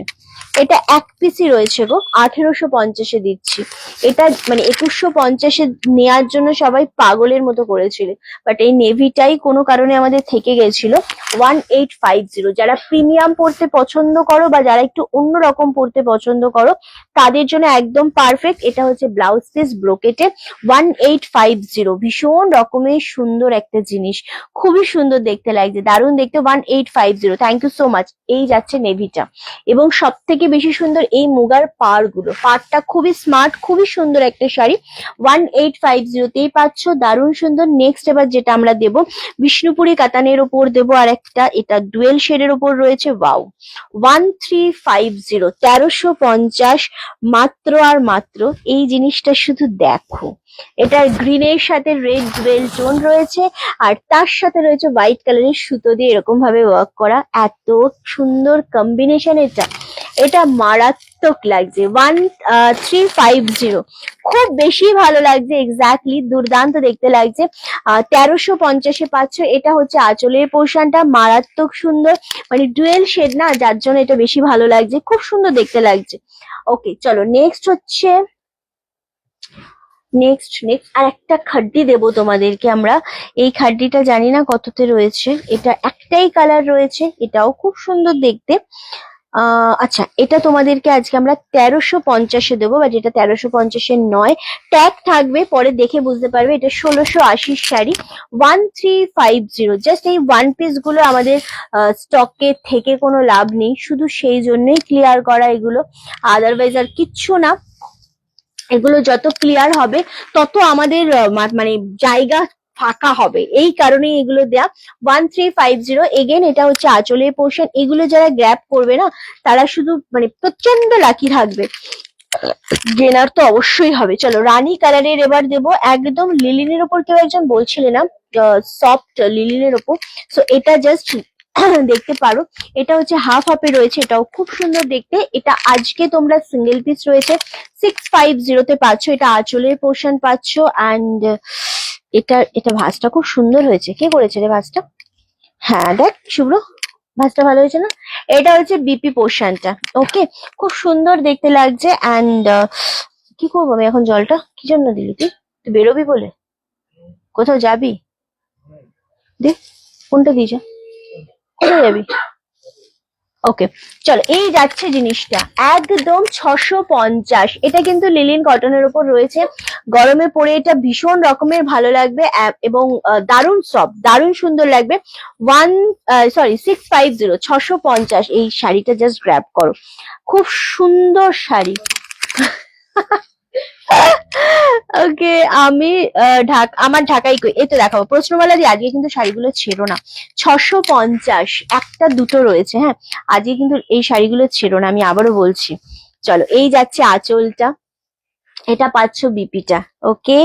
এটা এক পিসই রয়েছে গো। 1850 দিচ্ছি। এটা মানে 2150 নেয়ার জন্য সবাই পাগলের মতো করেছিল, বাট এই নেভিটাই কোনো কারণে আমাদের থেকে গেছিল। 1850। যারা প্রিমিয়াম পড়তে পছন্দ করো বা যারা একটু অন্যরকম পড়তে পছন্দ করো তাদের জন্য একদম পারফেক্ট। এটা হচ্ছে ব্লাউজ পিস ব্রোকেটে। 1850, ভীষণ রকমের সুন্দর একটা জিনিস, খুবই সুন্দর দেখতে লাগছে, দারুণ দেখতে। 1850, থ্যাংক ইউ সো মাচ। এই যাচ্ছে নেভিটা। এবং সব থেকে বেশি সুন্দর এই মুগার পাড় গুলো, পাড়টা খুবই স্মার্ট, খুবই সুন্দর একটা শাড়ি। 1850তেই পাচ্ছ, দারুণ সুন্দর। নেক্সট এবার যেটা আমরা দেবো, বিষ্ণুপুরি কাতানের ওপর দেবো আর একটা, এটা ডুয়েল শেডের ওপর রয়েছে। ওয়াও, 1350, 1350 মাত্র আর মাত্র। এই জিনিসটা শুধু দেখো, এটার গ্রিনের সাথে রেড ডুয়েল টোন রয়েছে, আর তার সাথে রয়েছে হোয়াইট কালারের সুতো দিয়ে এরকম ভাবে ওয়ার্ক করা। এত সুন্দর কম্বিনেশন এটা, এটা মারাত্মক লাগছে। 1350, খুব বেশি ভালো লাগছে, এক্স্যাক্টলি দুর্দান্ত দেখতে লাগছে। 1350 পাচ্ছ। এটা হচ্ছে আঁচলের পোর্শনটা, মারাত্মক সুন্দর, মানে ডুয়েল শেড না, যার জন্য এটা বেশি ভালো লাগছে, খুব সুন্দর দেখতে লাগছে। ওকে চলো নেক্সট হচ্ছে, নেক্সট আর একটা খাড্ডি দেবো তোমাদেরকে আমরা। এই খাড্ডিটা জানি না কততে রয়েছে, এটা একটাই কালার রয়েছে, এটাও খুব সুন্দর দেখতে। আচ্ছা, এটা তোমাদেরকে আজকে আমরা 1350 দেবো, বাট এটা 1350 নয়, ট্যাগ থাকবে, পরে দেখে বুঝতে পারবে। এটা 1680 শাড়ি। 1350, জাস্ট এই ওয়ান পিস গুলো আমাদের স্টকে থেকে কোনো লাভ নেই, শুধু সেই জন্যই ক্লিয়ার করা এগুলো, আদারওয়াইজ আর কিচ্ছু না। এগুলো যত ক্লিয়ার হবে তত আমাদের মানে জায়গা ফাঁকা হবে, এই কারণেই এগুলো দেয়া। 1350 এগেন। এটা হচ্ছে আঁচলের পোর্শন। এগুলো যারা গ্র্যাব করবে না তারা শুধু মানে প্রচন্ড লাকি থাকবে, জেনার তো অবশ্যই হবে। চলো রানী কালারের এবার দেবো, একদম লিলিনের ওপর। কেউ একজন বলছিলে না সফট লিলিনের ওপর, সো এটা জাস্ট দেখতে পারো। এটা হচ্ছে হাফ হাফে রয়েছে, এটাও খুব সুন্দর দেখতে। এটা আজকে তোমরা সিঙ্গেল পিস রয়েছে 650 পাচ্ছ। এটা আঁচলের পোর্শন পাচ্ছ, অ্যান্ড এটা ভাঁজটা খুব সুন্দর হয়েছে। কে করেছে রে ভাঁজটা? হ্যাঁ দেখ শুভ্র, ভাঁজটা ভালো হয়েছে না? এটা হচ্ছে বিপি পোর্শনটা। ওকে, খুব সুন্দর দেখতে লাগছে। অ্যান্ড কি করবো আমি এখন? জলটা কি জন্য দিলি তুই? তুই বেরোবি বলে? কোথাও যাবি? দে কোনটা দিয়ে যা, কোথায় যাবি? ওকে চলো, এই যাচ্ছে জিনিসটা একদম 650। এটা কিন্তু লিলিন কটনের উপর রয়েছে, গরমে পরে এটা ভীষণ রকমের ভালো লাগবে এবং দারুণ সফট, দারুণ সুন্দর লাগবে। 650, 650। এই শাড়িটা জাস্ট গ্র্যাব করো, খুব সুন্দর শাড়ি। ওকে, আমি আমার ঢাকাই কই, এই তো দেখাবো প্রশ্নমালা দিয়ে। আজকে কিন্তু শাড়িগুলো ছেড়ো না, 650, একটা দুটো রয়েছে, হ্যাঁ আজকে কিন্তু এই শাড়িগুলো ছেড়ো না, আমি আবারও বলছি। চলো, এই যাচ্ছে আঁচলটা, এটা পাচ্ছ বিপিটা। ওকে,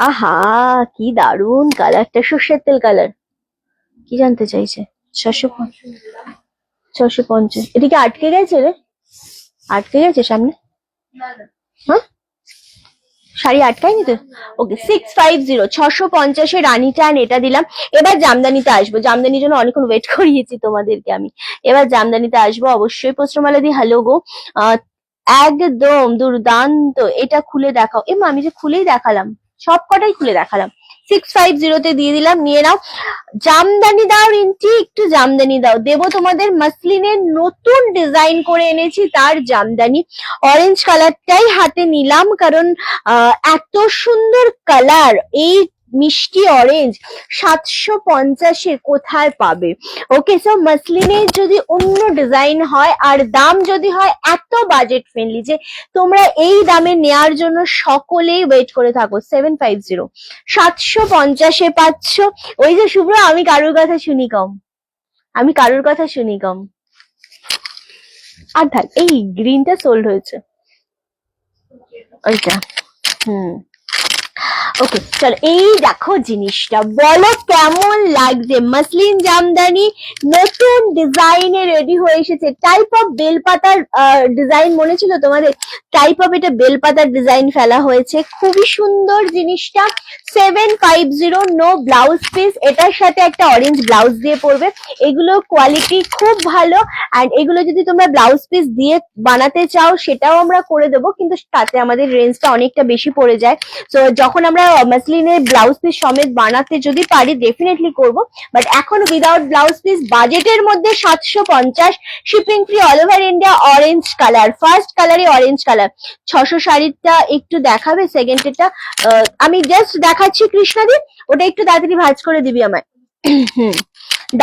আহা কি দারুন কালারটা, সর্ষের তেল কালার। কি জানতে চাইছে? 650, এদিকে আটকে গেছে রে, আটকে গেছে সামনে। হ্যাঁ, শাড়ি আটকায়নি তো? ওকে, 650, 650 রানী টান এটা দিলাম। এবার জামদানিতে আসবো, জামদানির জন্য অনেকক্ষণ ওয়েট করিয়েছি তোমাদেরকে আমি। এবার জামদানিতে আসবো অবশ্যই। প্রশ্নমালা দি হ্যালো গো, একদম দুর্দান্ত। এটা খুলে দেখাও। মা আমি যে খুলেই দেখালাম, সব কটাই খুলে দেখালাম। 650 দিয়ে দিলাম, নিয়ে নাও। জামদানি দাও রিন্টি, একটু জামদানি দাও। দেবো তোমাদের মসলিনের নতুন ডিজাইন করে এনেছি, তার জামদানি। অরেঞ্জ কালারটাই হাতে নিলাম, কারণ এত সুন্দর কালার, এই মিষ্টি অরেঞ্জ 750 কোথায় পাবে? ওকে, সো মসলিনের যদি অন্য ডিজাইন হয় আর দাম যদি হয় এত বাজেট ফ্রেন্ডলি যে তোমরা এই দামে নেয়ার জন্য সকলেই ওয়েট করে থাকো। 750, 750 পাচ্ছ। ওই যে শুভ্র, আমি কারোর কথা শুনি কম, আমি কারোর কথা শুনি কম। আর থাক, এই গ্রিনটা সোল্ড হয়েছে ওইটা। ওকে, চলো এই দেখো জিনিসটা, বলো কেমন লাগছে। মসলিন জামদানি নতুন ডিজাইনে রেডি হয়ে এসেছে। টাইপ অফ বেলপাতার ডিজাইন মনে ছিল তোমাদের? টাইপ অফ এটা বেলপাতার ডিজাইন ফেলা হয়েছে, খুবই সুন্দর জিনিসটা। 750, নো ব্লাউজ পিস, এটার সাথে একটা অরেঞ্জ ব্লাউজ দিয়ে পড়বে। এগুলো কোয়ালিটি খুব ভালো, অ্যান্ড এগুলো যদি তোমরা ব্লাউজ পিস দিয়ে বানাতে চাও সেটাও আমরা করে দেবো, কিন্তু তাতে আমাদের রেঞ্জটা অনেকটা বেশি পড়ে যায়। তো যখন আমরা মসলিনের ব্লাউজ পিস সমেত বানাতে যদি পারি ডেফিনেটলি করব, বাট এখন উইদাউট ব্লাউজ পিস বাজেটের মধ্যে 750, shipping free all over India. Orange colour, first কালারে অরেঞ্জ কালার। 600 শাড়িটা একটু দেখাবে, সেকেন্ডেরটা আমি জাস্ট দেখাচ্ছি কৃষ্ণাদি, ওটা একটু তাড়াতাড়ি ভাঁজ করে দিবি আমায়।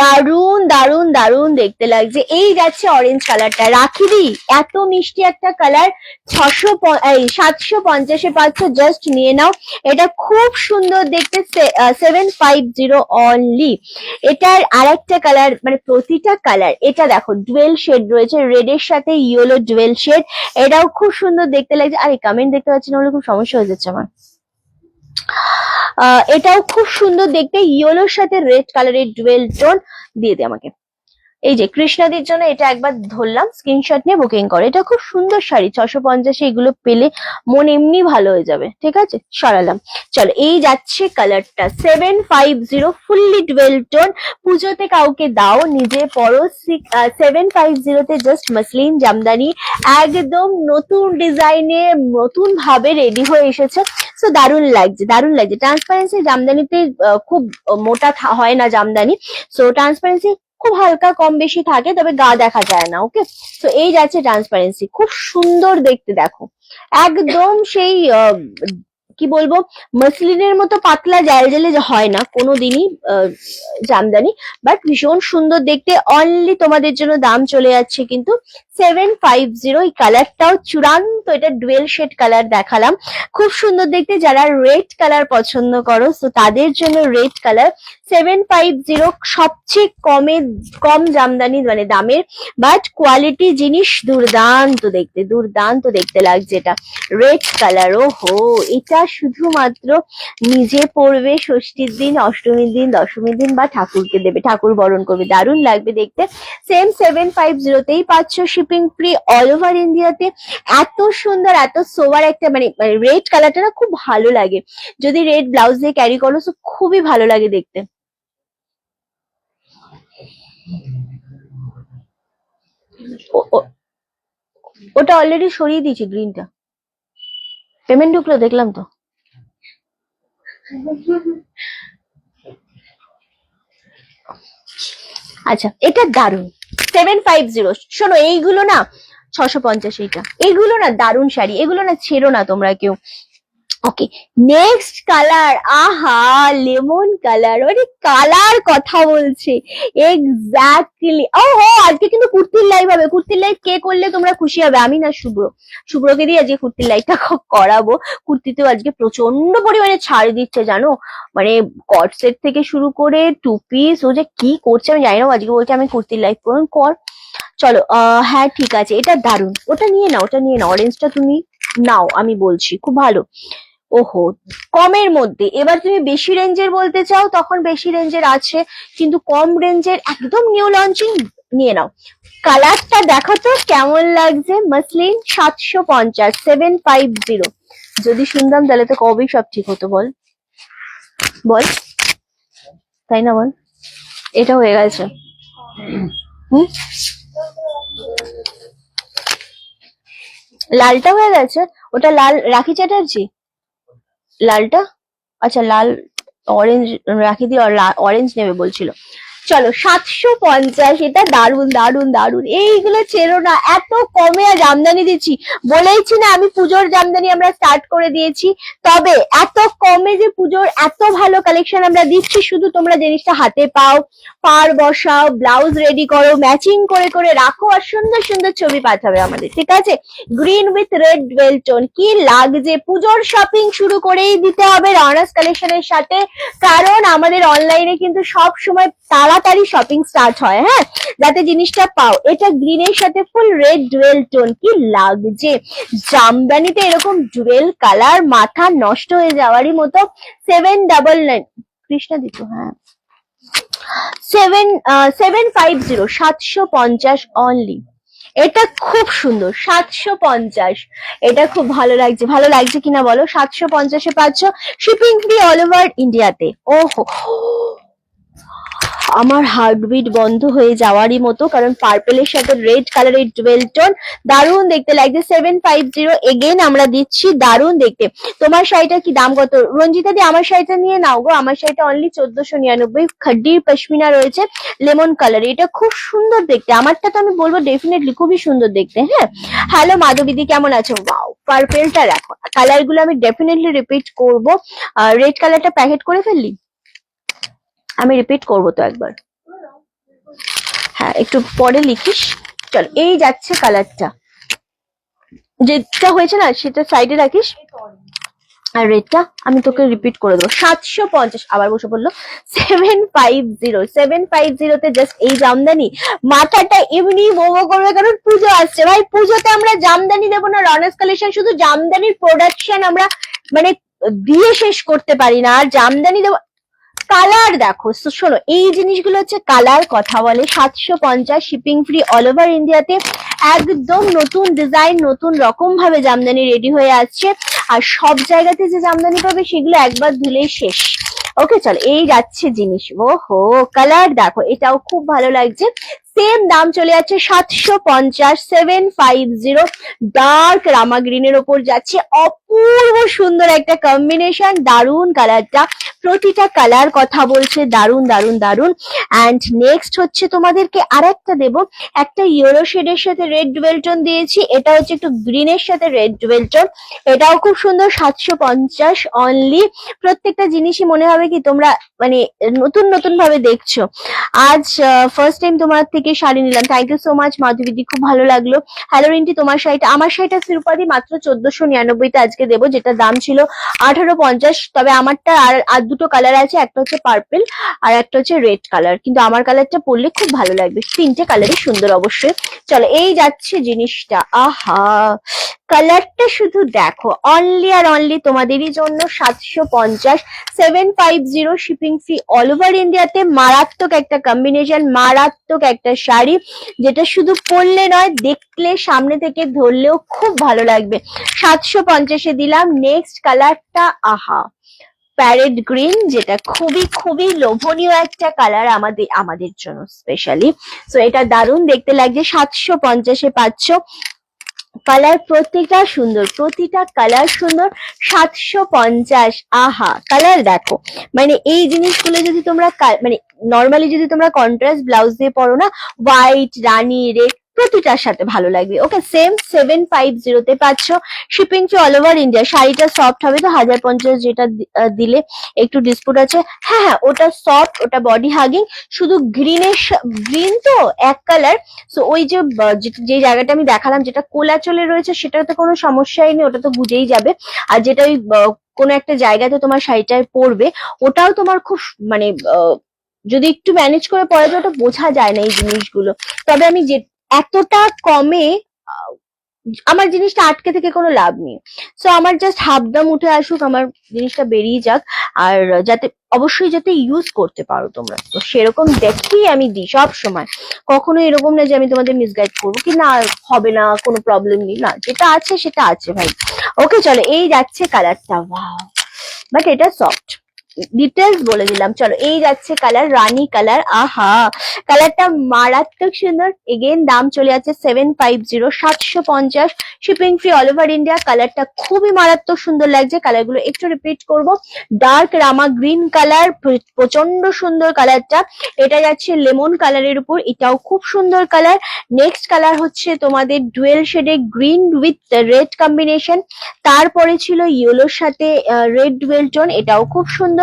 দারুন দারুন দারুন দেখতে লাগছে। এই যাচ্ছে অরেঞ্জ কালারটা, রাখি দি এত মিষ্টি একটা কালার। 750 পাচ্ছ, জাস্ট নিয়ে নাও। এটা খুব সুন্দর দেখতে, 750 অনলি। এটার আরেকটা কালার, মানে প্রতিটা কালার, এটা দেখো ডুয়েল শেড রয়েছে, রেড এর সাথে ইয়েলো ডুয়েল শেড, এটাও খুব সুন্দর দেখতে লাগছে। আরে কমেন্ট দেখতে পাচ্ছি না বলে খুব সমস্যা হয়ে যাচ্ছে আমার। এটাও খুব সুন্দর দেখতে, ইয়েলোর সাথে রেড কালারের ডুয়েল টোন দিয়ে দে আমাকে। এই যে কৃষ্ণাদির জন্য এটা একবার ধরলাম, স্ক্রিনশট নিয়ে বুকিং করে। এটা খুব সুন্দর শাড়ি, 650 এগুলো পেলে মন এমনি ভালো হয়ে যাবে। ঠিক আছে, সরালাম। চলো, এই যাচ্ছে কালারটা 750, ফুললি ডুয়েল টোন। পুজোতে কাউকে দাও, নিজে পরো। 750 জাস্ট মসলিন জামদানি, একদম নতুন ডিজাইনে নতুন ভাবে রেডি হয়ে এসেছে। তো দারুণ লাগছে, দারুণ লাগছে। ট্রান্সপারেন্সি জামদানিতে খুব মোটা হয় না জামদানি, সো ট্রান্সপারেন্সি খুব হালকা কম বেশি থাকে, তবে গা দেখা যায় না। ওকে, তো এই যাচ্ছে ট্রান্সপারেন্সি, খুব সুন্দর দেখতে। দেখো একদম সেই কি বলবো, মসলিনের মতো পাতলা জালজালে হয় না কোনোদিনই জামদানি, বাট ভীষণ সুন্দর দেখতে। অনলি তোমাদের জন্য দাম চলে যাচ্ছে কিন্তু 750। এই কালারটাও চূড়ান্ত, এটা ডুয়েল শেড কালার দেখালাম, খুব সুন্দর দেখতে। যারা রেড কালার পছন্দ করো তো তাদের জন্য রেড কালার 750, সবচেয়ে কম জামদানি মানে দামের, বাট কোয়ালিটি জিনিস দুর্দান্ত দেখতে, দুর্দান্ত দেখতে লাগছে। এটা রেড কালার, ও হো, এটা শুধুমাত্র নিজে পরবে ষষ্ঠীর দিন, অষ্টমীর দিন, দশমীর দিন, বা ঠাকুরকে দেবে, ঠাকুর বরণ করবে, দারুণ লাগবে দেখতে। সেম 750তেই পাচ্ছ, শিপিং ফ্রি অল ওভার ইন্ডিয়াতে। এত সুন্দর, এত সোবার একটা, মানে রেড কালারটা না খুব ভালো লাগে, যদি রেড ব্লাউজ দিয়ে ক্যারি করো তো খুবই ভালো লাগে দেখতে। ওটা অলরেডি সরিয়ে দিয়েছি গ্রিনটা, পেমেন্ট ঢুকলো দেখলাম তো। আচ্ছা, এটা দারুন 750। শোনো, এইগুলো না 650, এইগুলো না দারুন শাড়ি, এগুলো না ছেড়ো না তোমরা কেউ। ওকে, নেক্সট কালার, আহা লেমন কালার, মানে কালার কথা বলছে এক্স্যাক্টলি। ও হো, আজকে কিন্তু কুর্তির লাইভ হবে। কুর্তির লাইভ কে করলে তোমরা খুশি হবে? আমি না শুভ্র। শুভ্রকে দিয়ে আজকে কুর্তির লাইভটা করাবো। কুর্তিতেও আজকে প্রচন্ড পরিমাণে ছাড় দিচ্ছে জানো, মানে কট সেট থেকে শুরু করে টু পিস, ও যে কি করছে আমি জানি না। ও আজকে বলছে আমি কুর্তির লাইভ করুন, কর। চলো হ্যাঁ ঠিক আছে, এটা দারুন, ওটা নিয়ে নাও, ওটা নিয়ে নাও, অরেঞ্জটা তুমি নাও, আমি বলছি খুব ভালো। ওহো, কমের মধ্যে। এবার তুমি বেশি রেঞ্জের বলতে চাও, তখন বেশি রেঞ্জের আছে, কিন্তু কম রেঞ্জের একদম নিউ লঞ্চিং নিয়ে নাও। কালারটা দেখো তো কেমন লাগছে, মসলিন 750, 750। যদি শুনতাম তাহলে তো কবেই সব ঠিক হতো, বল বল, তাই না বল? এটা হয়ে গেছে। হুম, লালটা হয়ে গেছে, ওটা লাল রাখি চ্যাটার্জি, লালটা, আচ্ছা লাল, অরেঞ্জ রাখি দিয়ে অরেঞ্জ নেবে বলছিল। চলো 750, এটা দারুন দারুন দারুন। এইগুলো ছেড়ো না, এত কমে জামদানি দিচ্ছি। বলেইছি না আমি পুজোর জামদানি আমরা স্টার্ট করে দিয়েছি, তবে এত কমে যে পুজোর এত ভালো কালেকশন আমরা দিচ্ছি, শুধু তোমরা জিনিসটা হাতে পাও, পার বসাও, ব্লাউজ রেডি করো, ম্যাচিং করে করে রাখো, আর সুন্দর সুন্দর ছবি পাঠাবে আমাদের, ঠিক আছে? Green with red dual tone, কি লাগছে? পুজোর শপিং শুরু করেই দিতে হবে রানাস কালেকশনের সাথে, কারণ আমাদের অনলাইনে কিন্তু সব সময় তাড়াতাড়ি শপিং স্টার্ট হয়, হ্যাঁ, যাতে জিনিসটা পাও। এটা গ্রিনের সাথে ফুল রেড ডুয়েল টোন, কি লাগছে? জামদানিতে এরকম ডুয়েল কালার মাথা নষ্ট হয়ে যাওয়ারই মতো। 799, কৃষ্ণা দিত, হ্যাঁ 750, 750 অনলি। এটা খুব সুন্দর, 750। এটা খুব ভালো লাগছে, ভালো লাগছে কিনা বলো? 750-এ পাচ্ছ, শিপিং ফ্রি অল ওভার ইন্ডিয়াতে। ওহো, আমার হার্টবিট বন্ধ হয়ে যাওয়ারই মতো, কারণ পার্পেলের সাথে রেড কালারের ডুয়েল টোন দারুণ দেখতে লাগছে। 750 এগেন আমরা দিচ্ছি, দারুণ দেখতে। তোমার শাড়িটা কি দাম কত? রঞ্জিতা দি আমার শাড়িটা নিয়ে নাও গো, আমার শাড়িটা অনলি 1499, খাড্ডির পশমিনা রয়েছে, লেমন কালার, এটা খুব সুন্দর দেখতে। আমারটা তো আমি বলবো ডেফিনেটলি খুবই সুন্দর দেখতে। হ্যাঁ, হ্যালো মাধবীদি, কেমন আছো? ওয়াও, পার্পেলটা রাখো, কালার গুলো আমি ডেফিনেটলি রিপিট করবো। রেড কালারটা প্যাকেট করে ফেললি, আমি রিপিট করবো তো একবার, হ্যাঁ একটু পরে লিখিস। চল, এই যাচ্ছে কালারটা, যেটা হয়েছে না সেটা সাইডে রাখিস, আর রেডটা আমি তোকে রিপিট করে দেবো। 750, আবার বসে পড়লো। 750 তে জাস্ট এই জামদানি, মাথাটা এমনি মোমো করবে, কারণ পুজো আসছে ভাই। পুজোতে আমরা জামদানি দেবো না? রনাস কালেকশন শুধু জামদানির প্রোডাকশন আমরা মানে দিয়ে শেষ করতে পারি না, আর জামদানি দেবো। কালার দেখো, শোনো, এই জিনিসগুলো হচ্ছে কালার কথা বলে। 750, শিপিং ফ্রি অল ওভার ইন্ডিয়াতে, একদম নতুন ডিজাইন, নতুন রকম ভাবে জামদানি রেডি হয়ে আসছে, আর সব জায়গাতে যে জামদানি পাবে সেগুলো একবার ধুলেই শেষ। ওকে, চল, এই যাচ্ছে জিনিস। ওহো, কালার দেখো, এটাও খুব ভালো লাগছে। সেম দাম চলে যাচ্ছে 750, 750। ডার্ক রামা গ্রিনের ওপর যাচ্ছে, অপূর্ব সুন্দর একটা কম্বিনেশন, দারুন কালারটা, প্রতিটা কালার কথা বলছে, দারুন দারুন দারুন। অ্যান্ড নেক্সট হচ্ছে তোমাদেরকে আর একটা দেবো, একটা ইয়েলো শেডের সাথে রেড ডুয়েল টোন দিয়েছি, এটা হচ্ছে একটু গ্রিনের সাথে রেড ডুয়েল টোন, এটাও খুব সুন্দর। 750 অনলি। প্রত্যেকটা জিনিসই মনে হবে কি তোমরা মানে নতুন নতুন ভাবে দেখছো। আজ ফার্স্ট টাইম তোমার থেকে শাড়ি নিলাম, থ্যাংক ইউ সো মাচ মাধবীদি, খুব ভালো লাগলো। হ্যালো রিন্টি, তোমার শাড়িটা, আমার শাড়িটা শ্রীপাদি মাত্র 1499 আজকে দেবো, যেটা দাম ছিল 1850। তবে আমারটা আর দুটো কালার আছে, একটা হচ্ছে পার্পল আর একটা হচ্ছে রেড কালার, কিন্তু আমার কালারটা পরলে খুব ভালো লাগবে। তিনটে কালারই সুন্দর অবশ্যই। চলো, এই যাচ্ছে জিনিসটা, আহা কালারটা শুধু দেখো, অনলি আর অনলি তোমাদেরই জন্য। 750, 750, শিপিং ফ্রি অল ওভার ইন্ডিয়াতে। মারাত্মক একটা কম্বিনেশন, মারাত্মক একটা শাড়ি, যেটা শুধু পরলে নয়, দেখলে সামনে থেকে ধরলেও খুব ভালো লাগবে। 750-এ দিলাম। নেক্সট কালারটা, আহা প্যারেট গ্রিন, যেটা খুবই খুবই লোভনীয় একটা কালার আমাদের জন্য স্পেশালি। সো এটা দারুণ দেখতে লাগছে। 750-এ পাচ্ছ। কালার প্রত্যেকটা সুন্দর, প্রতিটা কালার সুন্দর। 750, আহা কালার দেখো, মানে এই জিনিসগুলো যদি তোমরা মানে নর্মালি যদি তোমরা কন্ট্রাস্ট ব্লাউজ দিয়ে পরো না, হোয়াইট, রানী, রেড, প্রতিটার সাথে ভালো লাগবে। ওকে, সেম 750 পাচ্ছ, shipping to all over India. শাড়িটা সফট হবে তো 1050 যেটা দিলে একটু ডিসপুট আছে। হ্যাঁ হ্যাঁ, ওটা সফট, ওটা বডি হাগিং, শুধু গ্রিন তো এক কালার। সো ওই যে যে জায়গাটা আমি দেখালাম যেটা কোলাচলে রয়েছে সেটাতে কোনো সমস্যাই নেই, ওটা তো বুঝেই যাবে। আর যেটা ওই কোনো একটা জায়গাতে তোমার শাড়িটায় পরবে ওটাও তোমার খুব মানে যদি একটু ম্যানেজ করে পরে তো ওটা বোঝা যায় না এই জিনিসগুলো। তবে আমি যে এতটা কমে আমার জিনিসটা আটকে থেকে কোনো লাভ নেই। সো আমার জাস্ট হাফ দাম উঠে আসুক, আমার জিনিসটা বেরিয়ে যাক, আর যাতে অবশ্যই যাতে ইউজ করতে পারো তোমরা, তো সেরকম দেখেই আমি দিই সব সময়। কখনো এরকম না যে আমি তোমাদের মিসগাইড করবো কি না হবে না কোনো প্রবলেম নেই, না, যেটা আছে সেটা আছে ভাই। ওকে চলো, এই যাচ্ছে কালারটা, ওয়াও, বাট এটা সফট, ডিটেলস বলে দিলাম। চলো, এই যাচ্ছে কালার রানী কালার, আহা কালারটা মারাত্মক সুন্দর। এগেন দাম চলে যাচ্ছে 750, 750, shipping free all over India. কালারটা খুবই মারাত্মক সুন্দর লাগছে। কালার গুলো একটু রিপিট করব। ডার্ক রামা গ্রিন কালার, প্রচন্ড সুন্দর কালারটা। এটা যাচ্ছে লেমন কালারের উপর, এটাও খুব সুন্দর কালার। নেক্সট কালার হচ্ছে তোমাদের ডুয়েল শেডে গ্রিন উইথ রেড কম্বিনেশন, তারপরে ছিল ইয়েলোর সাথে রেড ডুয়েল টোন, এটাও খুব সুন্দর।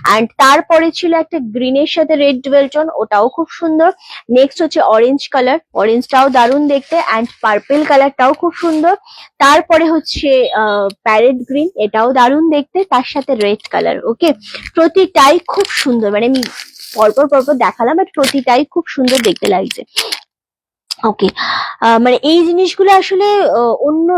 অ্যান্ড তারপরে ছিল একটা গ্রিনের সাথে রেড ডুয়েল টোন, ওটাও খুব সুন্দর। নেক্সট হচ্ছে অরেঞ্জ কালার, অরেঞ্জটাও দারুণ দেখতে। অ্যান্ড পার্পেল কালারটাও খুব সুন্দর। তারপরে হচ্ছে প্যারেট গ্রিন, এটাও দারুণ দেখতে, তার সাথে রেড কালার। ওকে, প্রতিটাই খুব সুন্দর, মানে আমি পরপর পরপর দেখালাম, বাট প্রতিটাই খুব সুন্দর দেখতে লাগছে। ওকে, মানে এই জিনিসগুলো আসলে অন্য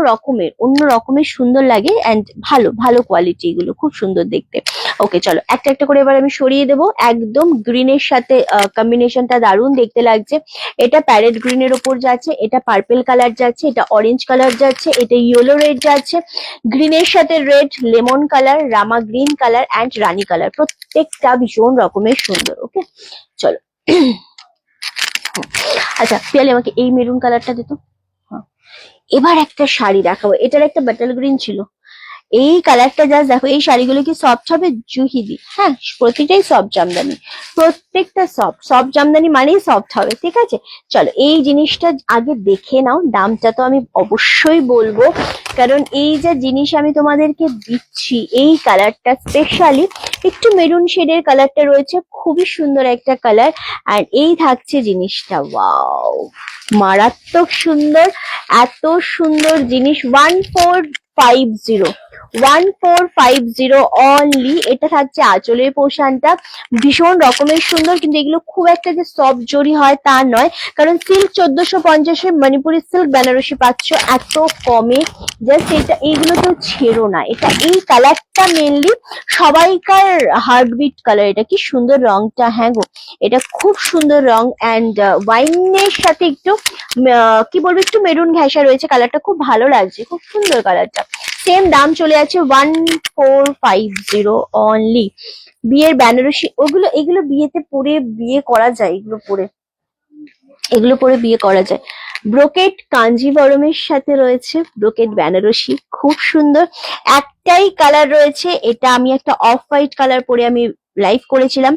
রকমের সুন্দর লাগে, এন্ড ভালো ভালো কোয়ালিটি, এগুলো খুব সুন্দর দেখতে। ওকে চলো, একটা একটা করে এবার আমি সরিয়ে দেবো। একদম গ্রিনের সাথে কম্বিনেশনটা দারুণ দেখতে লাগছে। এটা প্যারেট গ্রিনের ওপর যাচ্ছে, এটা পার্পেল কালার যাচ্ছে, এটা অরেঞ্জ কালার যাচ্ছে, এটা ইয়েলো রেড যাচ্ছে, গ্রিনের সাথে red, lemon colour, Rama green colour and Rani colour. প্রত্যেকটা ভীষণ রকমের সুন্দর। ওকে চলো, আচ্ছা পিয়ালি আমাকে এই মেরুন কালারটা দিত। এবার একটা শাড়ি দেখাবো, এটার একটা বাটাল গ্রিন ছিল, এই কালারটা জাস্ট দেখো। এই শাড়িগুলো কি সফট হবে? জুহিদি, হ্যাঁ প্রতিটাই সফট জামদানি, প্রত্যেকটা সফট। সফট জামদানি মানেই সফট হবে, ঠিক আছে। চলো, এই জিনিসটা আগে দেখে নাও। দামটা তো আমি অবশ্যই বলবো, কারণ এই যে জিনিস আমি তোমাদেরকে দিচ্ছি, এই কালারটা স্পেশালি একটু মেরুন শেডের কালারটা রয়েছে, খুবই সুন্দর একটা কালার। আর এই থাকছে জিনিসটা, ওয়াও, মারাত্মক সুন্দর, এত সুন্দর জিনিস। 1450 অনলি। এটা থাকছে আঁচলের পোর্শনটা, ভীষণ রকমের সুন্দর। কিন্তু এগুলো খুব একটা যে সফট জরি হয় তা নয়, কারণ সিল্ক 1450-এ মণিপুরি সিল্ক বেনারসি পাচ্ছ এত কমে। জাস্ট এটা এইগুলো তো ছেড়ো না। এটা এই কালারটা মেনলি সবাইকার হার্টবিট কালার। এটা কি সুন্দর রংটা, হ্যাঁ গো, এটা খুব সুন্দর রং। অ্যান্ড ওয়াইনের সাথে একটু কি বলবো, একটু মেরুন ঘেঁষা রয়েছে, কালারটা খুব ভালো লাগছে, খুব সুন্দর কালারটা। সেম দাম চলে যাচ্ছে 1450 অনলি। বিয়ের বেনারসি ওগুলো, এগুলো বিয়েতে পরে বিয়ে করা যায়, এগুলো পরে বিয়ে করা যায়। ব্রোকেট কাঞ্জিভরমের সাথে রয়েছে ব্রোকেট বেনারসি, খুব সুন্দর। একটাই কালার রয়েছে, এটা আমি একটা অফ হোয়াইট কালার পরে আমি লাইভ করেছিলাম,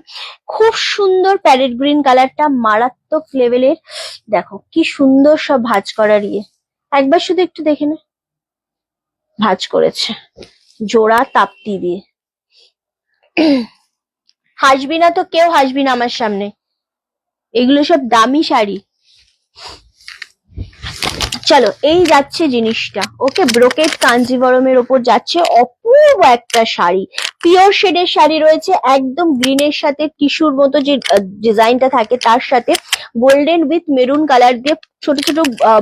খুব সুন্দর প্যারেট গ্রিন কালারটা, মারাত্মক লেভেলের। দেখো কি সুন্দর সব ভাঁজ করার ইয়ে, একবার শুধু একটু দেখে নে, ভাঁজ করেছে জোড়া তাপ্তি দিয়ে। হাসবি না তো কেউ হাসবি না আমার সামনে, এগুলো সব দামি শাড়ি। চলো, এই যাচ্ছে জিনিসটা। ওকে, ব্রোকেট কাঞ্জিভরমের ওপর যাচ্ছে অপূর্ব একটা শাড়ি, পিওর শেডের শাড়ি রয়েছে, একদম গ্রিনের সাথে টিস্যুর মতো যে ডিজাইনটা থাকে তার সাথে গোল্ডেন উইথ মেরুন কালার দিয়ে ছোট ছোট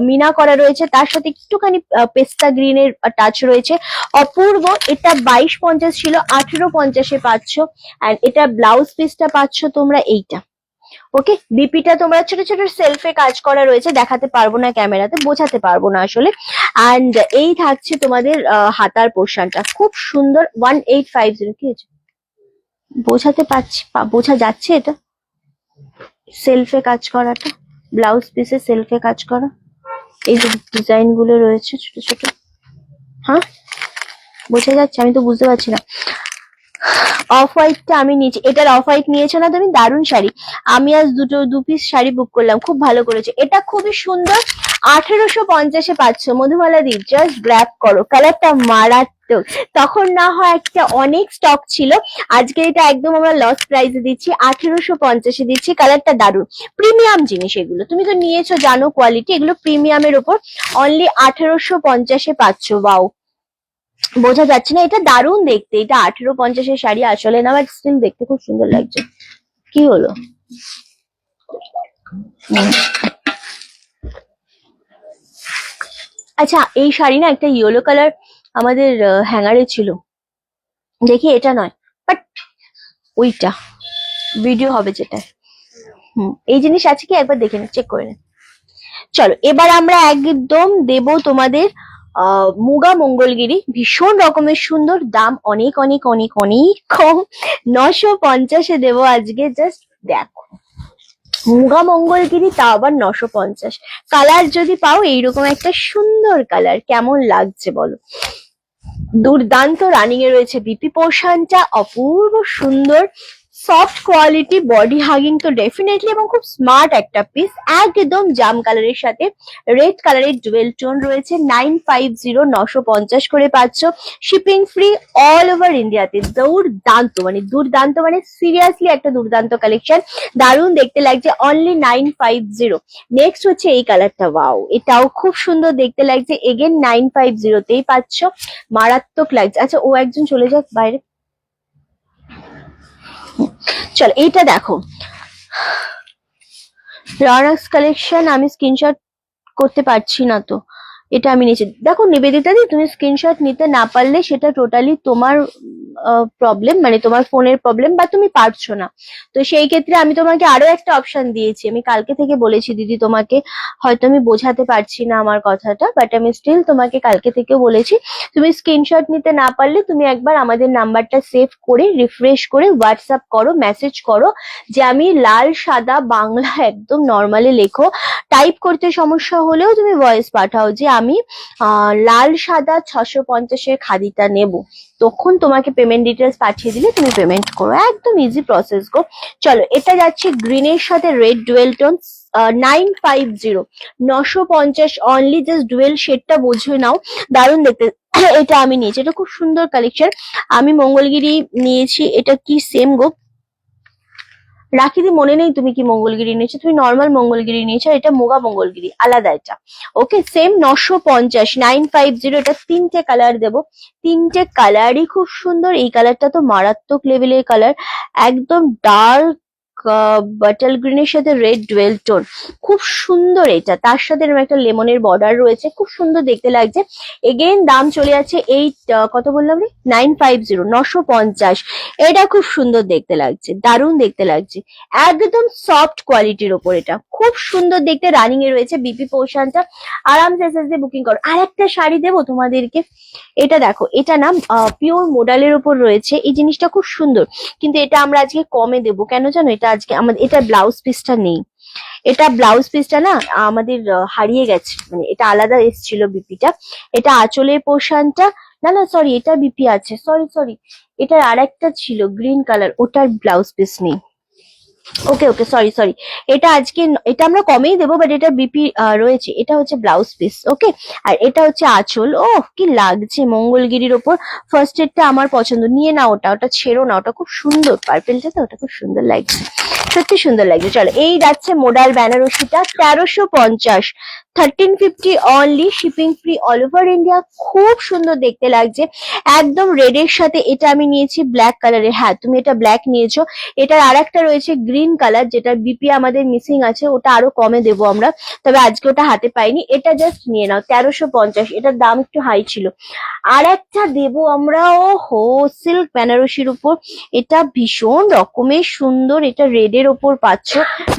মিনা করা রয়েছে, তার সাথে একটুখানি পেস্তা গ্রিনের টাচ রয়েছে, অপূর্ব। এটা 2250 ছিল, 1850-এ পাচ্ছ। আর এটা ব্লাউজ পিসটা পাচ্ছ তোমরা এইটা। ওকে, বিপিটা তোমরা ছোট ছোট সেলফে কাজ করা রয়েছে, দেখাতে পারবো না ক্যামেরাতে, বোঝাতে পারবো না আসলে। অ্যান্ড এই থাকছে তোমাদের হাতার পোর্শনটা, খুব সুন্দর। 1850 কি হয়েছে, বোঝাতে পারছি, বোঝা যাচ্ছে এটা সেলফে কাজ করাটা, ব্লাউজ পিসে সেলফে কাজ করা, এই যে ডিজাইন গুলো রয়েছে ছোট ছোট, হ্যাঁ বোঝা যাচ্ছে? আমি তো বুঝতে পারছি না। অফ হোয়াইটটা আমি নিয়েছি, এটার অফ হোয়াইট নিয়েছো না তুমি? দারুণ শাড়ি। আমি আজ দু পিস শাড়ি বুক করলাম, খুব ভালো করেছে। এটা খুবই সুন্দর, 1850-এ পাচ্ছ মধুমালা দি, জাস্ট গ্র্যাব করো, কালারটা মারাত্মক। তখন না হয় একটা অনেক স্টক ছিল, আজকে এটা একদম আমরা লস প্রাইসে দিচ্ছি, 1850-এ দিচ্ছি। কালারটা দারুণ, প্রিমিয়াম জিনিস এগুলো, তুমি তো নিয়েছো জানো কোয়ালিটি, এগুলো প্রিমিয়ামের ওপর অনলি 1850-এ পাচ্ছ। বাও, বোঝা যাচ্ছে না, এটা দারুণ দেখতে, এটা 1850-এর শাড়ি আসলে না, বাট স্টিল দেখতে খুব সুন্দর লাগছে। কি হলো? আচ্ছা, এই শাড়ি না একটা ইয়েলো কালার আমাদের হ্যাঙ্গারে ছিল, দেখি এটা নয়, বাট ওইটা ভিডিও হবে যেটা। এই জিনিস আছে কি একবার দেখে নে, চেক করে নে। চলো এবার আমরা একদম দেব তোমাদের মুগা মঙ্গলগিরি, ভীষণ রকমের সুন্দর, দাম অনেক অনেক অনেক অনেক কম, 950-এ দেবো আজকে। জাস্ট দেখো, মুগা মঙ্গলগিরি, তা আবার 950। কালার যদি পাও এইরকম একটা সুন্দর কালার, কেমন লাগছে বলো? দুর্দান্ত রানিং এ রয়েছে, বিপি পোর্শনটা অপূর্ব সুন্দর, সফট কোয়ালিটি, বডি হাগিং তো ডেফিনেটলি, এবং খুব স্মার্ট একটা পিস, একদম জাম কালারের সাথে রেড কালারের ডুয়েল টোন রয়েছে। 950, 950 করে পাচ্ছ, শিপিং ফ্রি অল ওভার ইন্ডিয়াতে। দুর্দান্ত মানে দুর্দান্ত, মানে সিরিয়াসলি একটা দুর্দান্ত কালেকশন, দারুণ দেখতে লাগছে, অনলি 950। নেক্সট হচ্ছে এই কালারটা, ওয়াও, এটাও খুব সুন্দর দেখতে লাগছে, এগেন 950-তেই পাচ্ছ, মারাত্মক লাগছে। আচ্ছা, ও একজন চলে যাক বাইরে। চলো এইটা দেখো, রনাক্স কালেকশন, আমি স্ক্রিনশট করতে পারছি না তো, এটা আমি নিচে দেখো। নিবেদিতা দি, তুমি স্ক্রিনশট নিতে না পারলে সেটা টোটালি তোমার প্রবলেম, মানে তোমার ফোনের প্রবলেম, বা তুমি পারছো না। তো সেই ক্ষেত্রে আমি তোমাকে আরো একটা অপশন দিয়েছি, আমি কালকে থেকে বলেছি দিদি তোমাকে, হয়তো আমি বোঝাতে পারছি না আমার কথাটা, বাট আমি স্টিল তোমাকে কালকে থেকে বলেছি, তুমি স্ক্রিনশট নিতে না পারলে তুমি একবার আমাদের নাম্বারটা সেভ করে রিফ্রেশ করে হোয়াটসঅ্যাপ করো, মেসেজ করো, যে আমি লাল সাদা বাংলা একদম নর্মালি লেখো, টাইপ করতে সমস্যা হলেও তুমি ভয়েস পাঠাও যে আমি লাল সাদা 650-এর খাদিটা নেব, তখন তোমাকে পেমেন্ট ডিটেলস পাঠিয়ে দিলে তুমি পেমেন্ট করো, একদম ইজি প্রসেস গো। চলো এটা যাচ্ছে গ্রিনের সাথে red dual tone, 950, 950 only, just dual শেডটা বুঝে নাও, দারুণ দেখতে। এটা আমি নিয়েছি, এটা খুব সুন্দর কালেকশন, আমি মঙ্গলগিরি নিয়েছি, এটা কি সেম গো? রাখিদি মনে নেই তুমি কি মঙ্গলগিরি নিয়েছো, তুমি নর্মাল মঙ্গলগিরি নিয়েছো, এটা মুগা মঙ্গলগিরি আলাদা, এটা ওকে সেম 950, 950। এটা তিনটে কালার দেবো, তিনটে কালারই খুব সুন্দর, এই কালারটা তো মারাত্মক লেভেলের কালার, একদম ডার্ক বাটাল গ্রিনের সাথে রেড ডুয়েল টোন, খুব সুন্দর। এটা তার সাথে এরকম একটা লেমনের বর্ডার রয়েছে, খুব সুন্দর দেখতে লাগছে। এগেইন দাম চলে যাচ্ছে এই কত বললাম রে, 950, 950। এটা খুব সুন্দর দেখতে লাগছে, দারুণ দেখতে লাগছে, একদম সফট কোয়ালিটির ওপর, এটা খুব সুন্দর দেখতে, রানিং এ রয়েছে, বিপি পোর্শনটা, আরামসে এসএসডি বুকিং করো। আর একটা শাড়ি দেবো তোমাদেরকে, এটা দেখো, এটা না পিওর মোডালের ওপর রয়েছে, এই জিনিসটা খুব সুন্দর, কিন্তু এটা আমরা আজকে কমে দেবো, কেন জানো? এটা আজকে আমাদের, এটা ব্লাউজ পিসটা নেই, এটা ব্লাউজ পিসটা না আমাদের হারিয়ে গেছে, মানে এটা আলাদা এসেছিল বিপিটা, এটা আঁচলের পোর্শনটা, না না সরি, এটা বিপি আছে, সরি সরি, এটার আর একটা ছিল গ্রিন কালার, ওটার ব্লাউজ পিস নেই। ওকে ওকে, সরি সরি, এটা আজকে এটা আমরা কমেই দেবো, বাট এটা বিপি রয়েছে, এটা হচ্ছে ব্লাউজ পিস, ওকে। আর এটা হচ্ছে আঁচল, ও কি লাগছে মঙ্গলগিরির ওপর, ফার্স্ট এডটা আমার পছন্দ, নিয়ে না ওটা, ওটা ছেড়ো না, ওটা খুব সুন্দর, পার্পেলটা তো, ওটা খুব সুন্দর লাগছে, সত্যি সুন্দর লাগছে। চলো এই যাচ্ছে মোডাল বেনারসিটা, 1350, 1350 only, shipping free all over India, খুব সুন্দর দেখতে লাগছে, একদম রেড এর সাথে। এটা আমি নিয়েছি ব্ল্যাক কালারের, হ্যাঁ তুমি এটা ব্ল্যাক নিয়েছো, এটার আর একটা রয়েছে গ্রিন কালার, যেটা বিপি আমাদের মিসিং আছে, ওটা আরো কমে দেবো আমরা, তবে আজকে ওটা হাতে পাইনি, এটা জাস্ট নিয়ে নাও 1350, এটার দাম একটু হাই ছিল। আর একটা দেবো আমরা, ও হো, সিল্ক বেনারসির উপর, এটা ভীষণ রকমের সুন্দর, এটা রেড এর ওপর পাচ্ছ,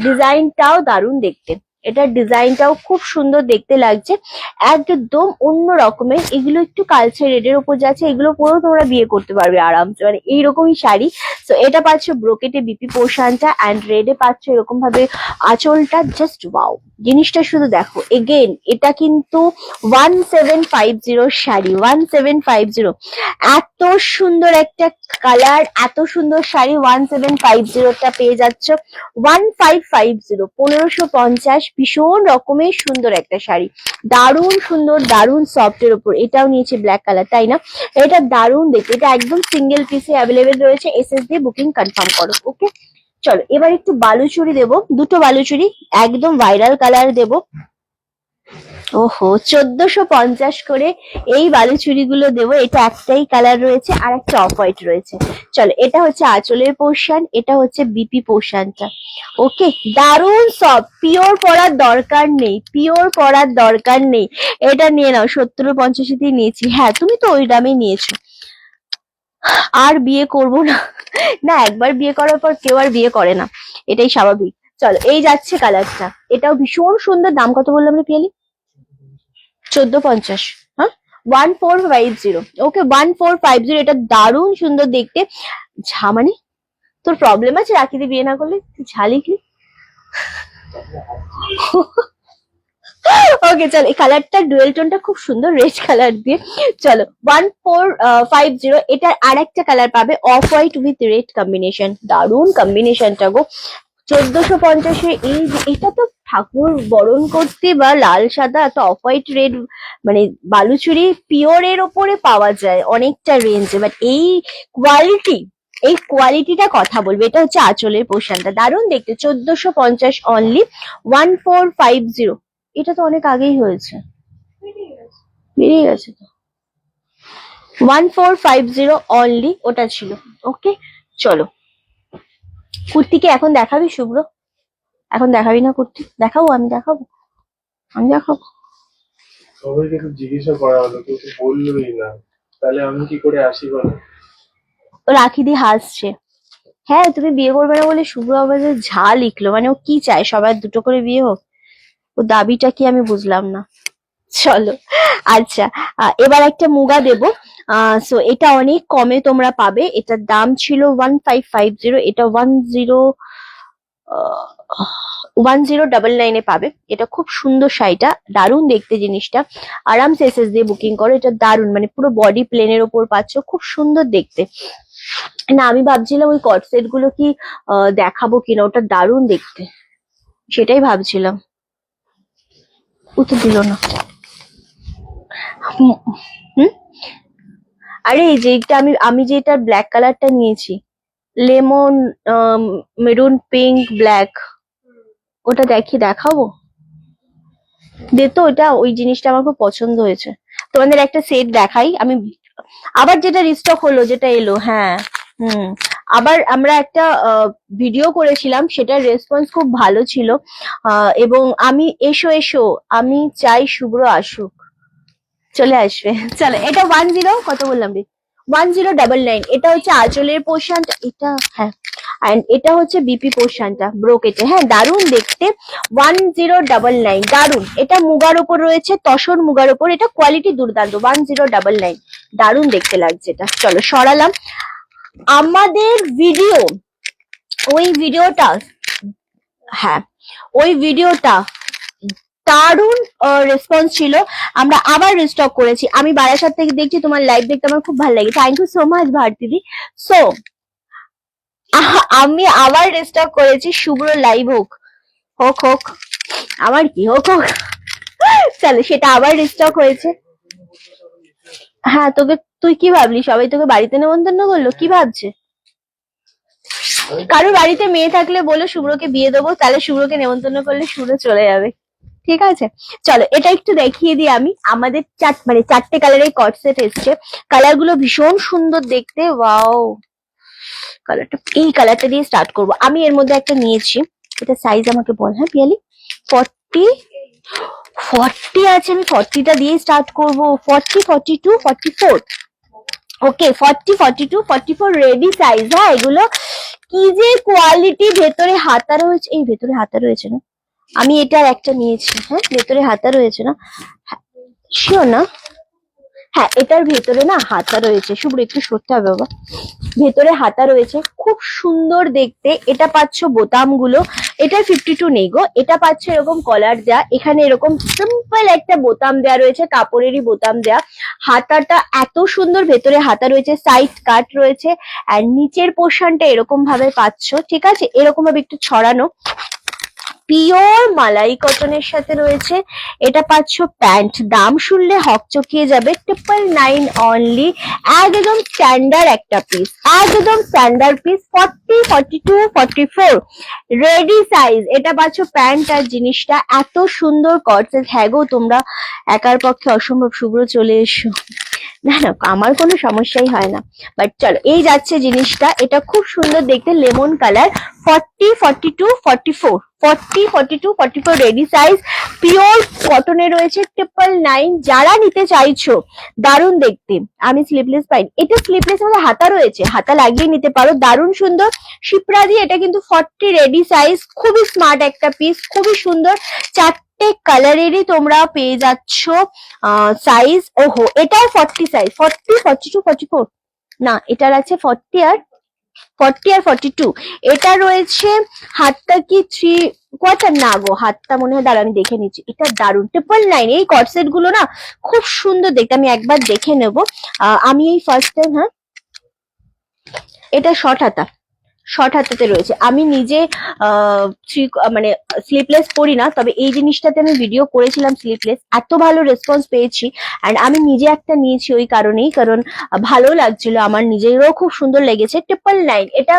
ডিজাইনটাও দারুণ দেখতে, এটার ডিজাইনটাও খুব সুন্দর দেখতে লাগছে, একদম অন্য রকমের। এগুলো একটু কালচার রেডের উপর যাচ্ছে, এগুলো পরেও তোমরা বিয়ে করতে পারবে আরামসে, মানে এইরকমই শাড়ি। তো এটা পাচ্ছ ব্রোকেটে বিপি পোর্শনটা, অ্যান্ড রেডে পাচ্ছ এরকম ভাবে আঁচলটা। জাস্ট ওয়াও, জিনিসটা শুধু দেখো। এগেন এটা কিন্তু 1750 শাড়ি, 1750। এত সুন্দর একটা কালার, এত সুন্দর শাড়ি 1750টা পেয়ে যাচ্ছ 1550, 1550। ভীষণ রকমের সুন্দর একটা শাড়ি, দারুণ সুন্দর, দারুণ সফট এর উপর। এটাও নিয়েছে ব্ল্যাক কালার, তাই না? এটা দারুণ দেখতে, এটা একদম সিঙ্গেল পিসে অ্যাভেলেবেল রয়েছে। এসএস দিয়ে বুকিং কনফার্ম করো। ওকে, চলো এবার একটু বালুচুরি দেবো, দুটো বালুচুরি একদম ভাইরাল কালার দেবো। ওহো, 1450 করে এই বালুচুরি গুলো দেবো। এটা একটাই কালার রয়েছে, আর একটা অফ হোয়াইট রয়েছে। চলো, এটা হচ্ছে আঁচলের পোর্শন, এটা হচ্ছে বিপি পোর্শনটা। ওকে, দারুণ সব, পিওর পরার দরকার নেই, পিওর পরার দরকার নেই। এটা নিয়ে নাও, 70-85 নিয়েছি। হ্যাঁ, তুমি তো ওই দামে নিয়েছো। আর বিয়ে করব না, না একবার বিয়ে করার পর কেউ আর বিয়ে করে না, এটাই স্বাভাবিক। চলো, এই যাচ্ছে কালারটা, এটাও ভীষণ সুন্দর। দাম কত বললাম রে পিয়ালি? 1450। হ্যাঁ, 1450। ওকে, 1450। এটা দারুণ সুন্দর দেখতে। মানে তোর প্রবলেম আছে রাখিতে বিয়ে না করলে? তুই ঝালিখলি। ওকে, চল, এই কালারটা ডুয়েল টোনটা খুব সুন্দর, রেড কালার দিয়ে। চলো, 1450। এটার আর একটা কালার পাবে, off white with red combination. দারুণ কম্বিনেশনটা গো। 1450-এ এটা তো ঠাকুর বরণ করতে বা লাল সাদা, তো অফ হোয়াইট রেড মানে বালুচুরি পিওর এর ওপরে পাওয়া যায় অনেকটা রেঞ্জে, বাট এই কোয়ালিটি, এই কোয়ালিটিটা কথা বলবে। এটা হচ্ছে আঁচলের পোর্শনটা, দারুণ দেখতে। 1450 অনলি, 1450। এটা তো অনেক আগেই হয়েছে, বেরিয়ে গেছে তো। 1450 অনলি, ওটা ছিল। ওকে, চলো, কুর্তি কি এখন দেখাবি শুভ্র? এখন দেখাবি না কুর্তি? দেখাবো, আমি দেখাবো, আমি দেখাবো। সবাইকে তো জিজ্ঞাসা করা হলো, কেউ তো বললোই না, তাহলে আমি কি করে আসি বলো? ও রাখি দিয়ে হাসছে। হ্যাঁ, তুমি বিয়ে করবে না বলে শুভ্র আমাদের ঝা লিখলো, মানে ও কি চায় সবার দুটো করে বিয়ে হোক? ও দাবিটা কি আমি বুঝলাম না। চলো, আচ্ছা, এবার একটা মুগা দেবো। সো এটা অনেক কমে তোমরা পাবে। এটার দাম ছিল 1550, এটা 1099-এ পাবে। এটা খুব সুন্দর শাড়িটা, দারুণ দেখতে জিনিসটা। আরামসে এসএস দিয়ে বুকিং করো, এটা দারুণ, মানে পুরো বডি প্লেনের ওপর পাচ্ছ, খুব সুন্দর দেখতে। না, আমি ভাবছিলাম ওই কট সেট গুলো কি দেখাবো কিনা, ওটা দারুণ দেখতে, সেটাই ভাবছিলাম। উত্তর দিল না। হুম, হুম? আরে যেটা আমি যেটা ব্ল্যাক কালারটা নিয়েছি, লেমন, মেরুন, পিঙ্ক, ব্ল্যাক, ওটা দেখাবো। দে তো, ওটা, ওই জিনিসটা আমার খুব পছন্দ হয়েছে। তোমাদের একটা সেট দেখাই আমি, আবার যেটা রিস্টক হলো, যেটা এলো। হ্যাঁ, হুম, আবার আমরা একটা ভিডিও করেছিলাম, সেটার রেসপন্স খুব ভালো ছিল। এবং আমি, এসো এসো, আমি চাই শুভ্র আসুক, চলে আসবে। চলো, এটা কত বললাম রে? 1099। এটা হচ্ছে আঁচলের পোর্শনটা, এটা, হ্যাঁ, এন্ড এটা হচ্ছে বিপি পোর্শনটা ব্রোকেটে। হ্যাঁ, দারুণ দেখতে। 1099, দারুণ। এটা মুগার উপর রয়েছে, তসর মুগার উপর। এটা কোয়ালিটি দুর্দান্ত। 1099, দারুণ দেখতে লাগছে এটা। চলো, সরালাম আমাদের ভিডিও, ওই ভিডিওটা, হ্যাঁ, ওই ভিডিওটা দারুণ রেসপন্স ছিল। আমরা আবার রিস্টক করেছি। আমি বারাসাত থেকে দেখছি, তোমার লাইভ দেখতে আমার খুব ভালো লাগে। থ্যাংক ইউ সো মাচ ভারতীদি। সো আমি আবার রিস্টক করেছি, শুভ্র লাইভ হোক, হোক হোক, আমার কি হোক হোক। চলো, সেটা আবার রিস্টক হয়েছে। হ্যাঁ, তুই কি ভাবলি সবাই তোকে বাড়িতে নেমন্তন্ন করলো? কি ভাবছে? কারোর বাড়িতে মেয়ে থাকলে বলো শুভ্রকে বিয়ে দেবো, তাহলে শুভ্রকে নেমন্তন্ন করলে শুভ্র চলে যাবে। ঠিক আছে, চলো, এটা একটু দেখিয়ে দিই আমি। আমাদের চারটে কালারের কট সেট এসছে। কালার গুলো ভীষণ সুন্দর দেখতে। ওয়াও, কালারটা, এই কালারটা দিয়ে স্টার্ট করব আমি। এর মধ্যে একটা নিয়েছি, এটা সাইজ আমাকে বল। হ্যাঁ পিয়ালি, 40 আছে, আমি 40টা দিয়ে স্টার্ট করব। 40, 42, 44। ওকে, 40, 42, 44 রেডি সাইজ। হ্যাঁ, এগুলো কি যে কোয়ালিটি। ভেতরে হাতা রয়েছে, এই ভেতরে হাতা রয়েছে না? আমি এটার একটা নিয়েছি। হ্যাঁ, ভেতরে হাতা রয়েছে না? শিওর না? হ্যাঁ, এটার ভেতরে না হাতা রয়েছে। শুভ্র একটু সরতে হবে বাবা। ভেতরে হাতা রয়েছে, খুব সুন্দর দেখতে। এটা পাচ্ছ বোতামগুলো, এটা 52 নেই গো, এটা পাচ্ছ এরকম কলার দেয়া, এখানে এরকম সিম্পল একটা বোতাম দেয়া রয়েছে, কাপড়েরই বোতাম দেয়া। হাতাটা এত সুন্দর, ভেতরে হাতা রয়েছে, সাইড কাট রয়েছে, আর নিচের পোর্শনটা এরকম ভাবে পাচ্ছ, ঠিক আছে, এরকম ভাবে একটু ছড়ানো। পিওর মালাই কটনের সাথে রয়েছে। এটা পাচ্ছ প্যান্ট, দাম শুনলে হকচকিয়ে যাবে, 999 অনলি। একদম স্ট্যান্ডার্ড একটা পিস, একদম স্ট্যান্ডার্ড পিস, 40, 42, 44 রেডি সাইজ। এটা পাচ্ছ প্যান্ট, আর জিনিসটা এত সুন্দর কটসেস। হ্যাঁ গো, তোমরা একার পক্ষে অসম্ভব, শুভ্র চলে এসো। না না, আমার কোনো সমস্যাই হয় না, বাট চলো, এই যাচ্ছে জিনিসটা। এটা খুব সুন্দর দেখতে, lemon colour, 40, 42, 44, 40, 42, 44 ready size, pure কটনে রয়েছে, 999। যারা নিতে চাইছো, দারুণ দেখতে। আমি স্লিপলেস পাইনি, এটা স্লিপলেস মধ্যে হাতা রয়েছে, হাতা লাগিয়ে নিতে পারো, দারুণ সুন্দর। শিপ্রা দিয়ে এটা কিন্তু 40 রেডি সাইজ, খুবই স্মার্ট একটা পিস, খুবই সুন্দর। চারটে কালারেরই তোমরা পেয়ে যাচ্ছ সাইজ। ওহো, এটাও 40 সাইজ, 40, 42, 44 না, এটার আছে 40 আর 42। এটা রয়েছে হাতটা কি 3/4 না গো, হাতটা মনে হয়, দাঁড়া আমি দেখে নিচ্ছি। এটা দারুণ, 999। এই কটসেট গুলো না খুব সুন্দর দেখতে, আমি একবার দেখে নেব। আমি এই ফার্স্ট টাইম। হ্যাঁ, এটা শর্ট হাতা, শর্ট হাতাতে রয়েছে। আমি নিজে মানে স্লিপলেস পরি না, তবে এই জিনিসটাতে আমি ভিডিও করেছিলাম স্লিপলেস, এত ভালো রেসপন্স পেয়েছি। অ্যান্ড আমি নিজে একটা নিয়েছি ওই কারণেই, কারণ ভালো লাগছিল, আমার নিজেরও খুব সুন্দর লেগেছে। 999, এটা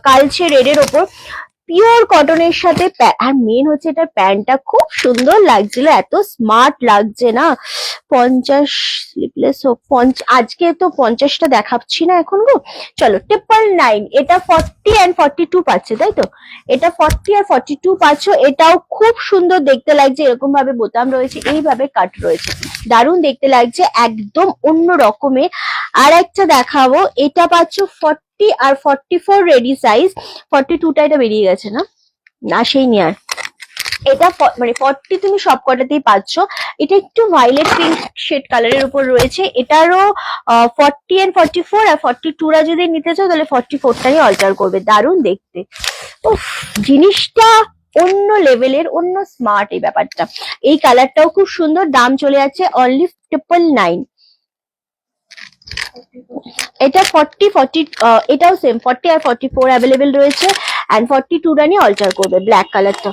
কালচে রেডের ওপর, পিওর কটনের সাথে। আর মেন হচ্ছে এটার প্যান্টটা খুব সুন্দর লাগছিল, এত স্মার্ট লাগছে না। 50 স্লিপলেস হোক, আজকে তো 50টা দেখাচ্ছি না এখন গো। চলো, 999, এটা 40 and 42 পাচ্ছে, তাই তো? এটা 40 আর 42 পাচ্ছ। এটাও খুব সুন্দর দেখতে লাগছে, এরকম ভাবে বোতাম রয়েছে, এইভাবে কাট রয়েছে, দারুণ দেখতে লাগছে, একদম অন্য রকমের। আর একটা দেখাবো, এটা পাচ্ছ 40 আর 44 রেডি সাইজ। 42টা এটা বেরিয়ে গেছে না, না সেই নিয়ে। আর এটা মানে 40 তুমি সব কটাতেই পাচ্ছ। এটা একটু ভায়োলেট পিঙ্ক শেড কালারের উপর রয়েছে। এটারও 40 and 44, আর 42রা যদি নিতে চাও তাহলে 44টাই অল্টার করবে, দারুণ দেখতে। উফ, জিনিসটা অন্য লেভেলের, অন্য স্মার্ট এই ব্যাপারটা। এই কালারটাও খুব সুন্দর, দাম চলে যাচ্ছে অনলি 999। এটা 40, 40, এটাও সেম 40 আর 44 অ্যাভেলেবেল রয়েছে, এন্ড 42টা নিয়ে অল্টার করবে, ব্ল্যাক কালারটা।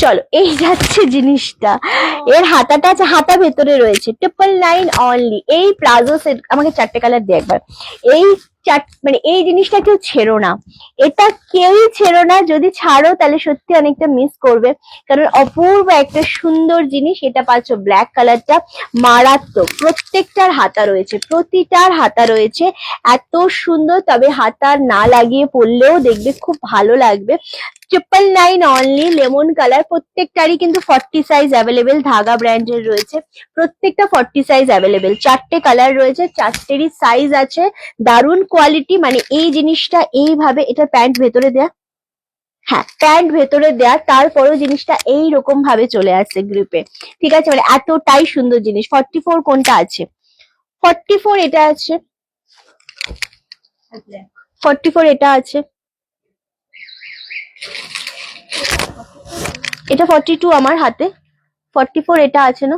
চলো, এই যাচ্ছে জিনিসটা। এর হাতাটা আছে, হাতা ভেতরে রয়েছে, 999 অনলি। এই প্লাজো সেট, আমাকে 4টে কালার দিয়ে একবার। এই মানে এই জিনিসটা কেউ ছেড়ো না, এটা কেউই ছেড়ো না। যদি ছাড়ো তাহলে সত্যি অনেকটা মিস করবে, কারণ অপূর্ব একটা সুন্দর জিনিস। এটা পাচ্ছ ব্ল্যাক কালারটা, মারাত্মক। প্রত্যেকটার হাতা রয়েছে, প্রতিটার হাতা রয়েছে, এত সুন্দর। তবে হাতা না লাগিয়ে পরলেও দেখবে খুব ভালো লাগবে। 999 অনলি, লেমন কালার। প্রত্যেকটারই কিন্তু 40 সাইজ অ্যাভেলেবেল, ধাগা ব্র্যান্ডের রয়েছে, প্রত্যেকটা 40 সাইজ অ্যাভেলেবেল। 4টে কালার রয়েছে, 4টেরই সাইজ আছে, দারুণ কোয়ালিটি। মানে এই জিনিসটা এইভাবে, এটা প্যান্ট ভেতরে দেয়া, হ্যাঁ প্যান্ট ভেতরে দেয়া, তারপরেও জিনিসটা এইরকম ভাবে চলে আসছে গ্রিপে, ঠিক আছে, মানে এতটাই সুন্দর জিনিস। 44 কোনটা আছে? 44 এটা আছে, 44 এটা আছে, এটা 42 আমার হাতে, 44 এটা আছে না,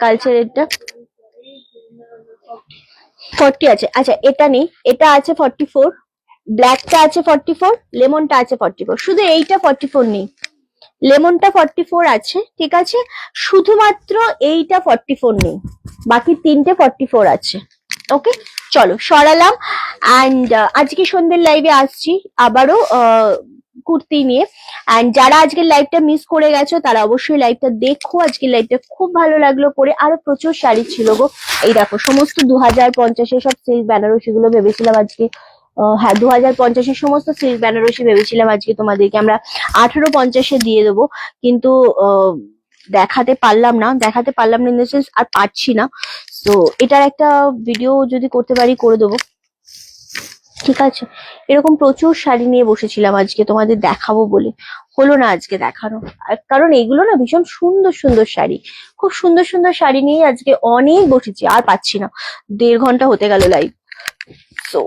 কালচার এটা 40 আছে। আচ্ছা, এটা নেই, এটা আছে 44, ব্ল্যাকটা আছে 44, লেমনটা আছে 44, শুধু এইটা 44 নেই, লেমনটা 44 আছে, ঠিক আছে, শুধুমাত্র এইটা 44 নেই, বাকি 3টে 44 আছে। ওকে, চলো সরালাম। অ্যান্ড আজকে সন্ধ্যের লাইভে আসছি আবারও কুর্তি নিয়ে। অ্যান্ড যারা আজকের লাইভটা মিস করে গেছো তারা অবশ্যই লাইভটা দেখো, আজকের লাইভটা খুব ভালো লাগলো করে। আরো প্রচুর শাড়ি ছিল গো, এই দেখো সমস্ত 2050-এর সব সিল্ক বেনারসি গুলো ভেবেছিলাম আজকে, হ্যাঁ 2050-এর সমস্ত সিল্ক বেনারসি ভেবেছিলাম আজকে তোমাদেরকে আমরা 1850-এ দিয়ে দেবো, কিন্তু দেখাতে পারলাম না ইন দ্য সেন্স, আর পারছি না। তো এটার একটা ভিডিও যদি করতে পারি করে দেবো। ঠিক আছে, এরকম প্রচুর শাড়ি নিয়ে বসেছিলাম আজকে তোমাদের দেখাবো বলে, হলো না আজকে দেখানো। আর কারণ এগুলো না ভীষণ সুন্দর সুন্দর শাড়ি, খুব সুন্দর সুন্দর শাড়ি নিয়ে আজকে অনেক বসেছি, আর পাচ্ছি না। 1.5 ঘন্টা হতে গেল লাইভ। সো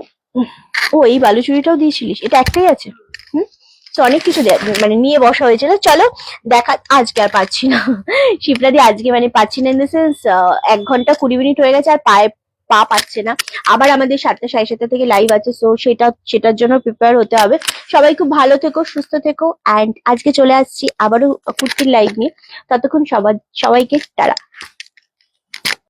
ও এই বালুচুরিটাও দিয়েছিলিস, এটা একটাই আছে? হুম। তো অনেক কিছু মানে নিয়ে বসা হয়েছিল। চলো দেখা, আজকে আর পাচ্ছি না শিপ্রাদি, আজকে মানে পাচ্ছি না ইন দ্য সেন্স 1 ঘন্টা 20 মিনিট হয়ে গেছে আর পা পাচ্ছে না। আবার আমাদের 7:7:30 থেকে লাইভ আছে, সো সেটার জন্য প্রিপেয়ার হতে হবে। সবাই খুব ভালো থেকো, সুস্থ থেকো, অ্যান্ড আজকে চলে আসছি আবারও কুর্তির লাইভ নিয়ে। ততক্ষণ সবাইকে টাটা।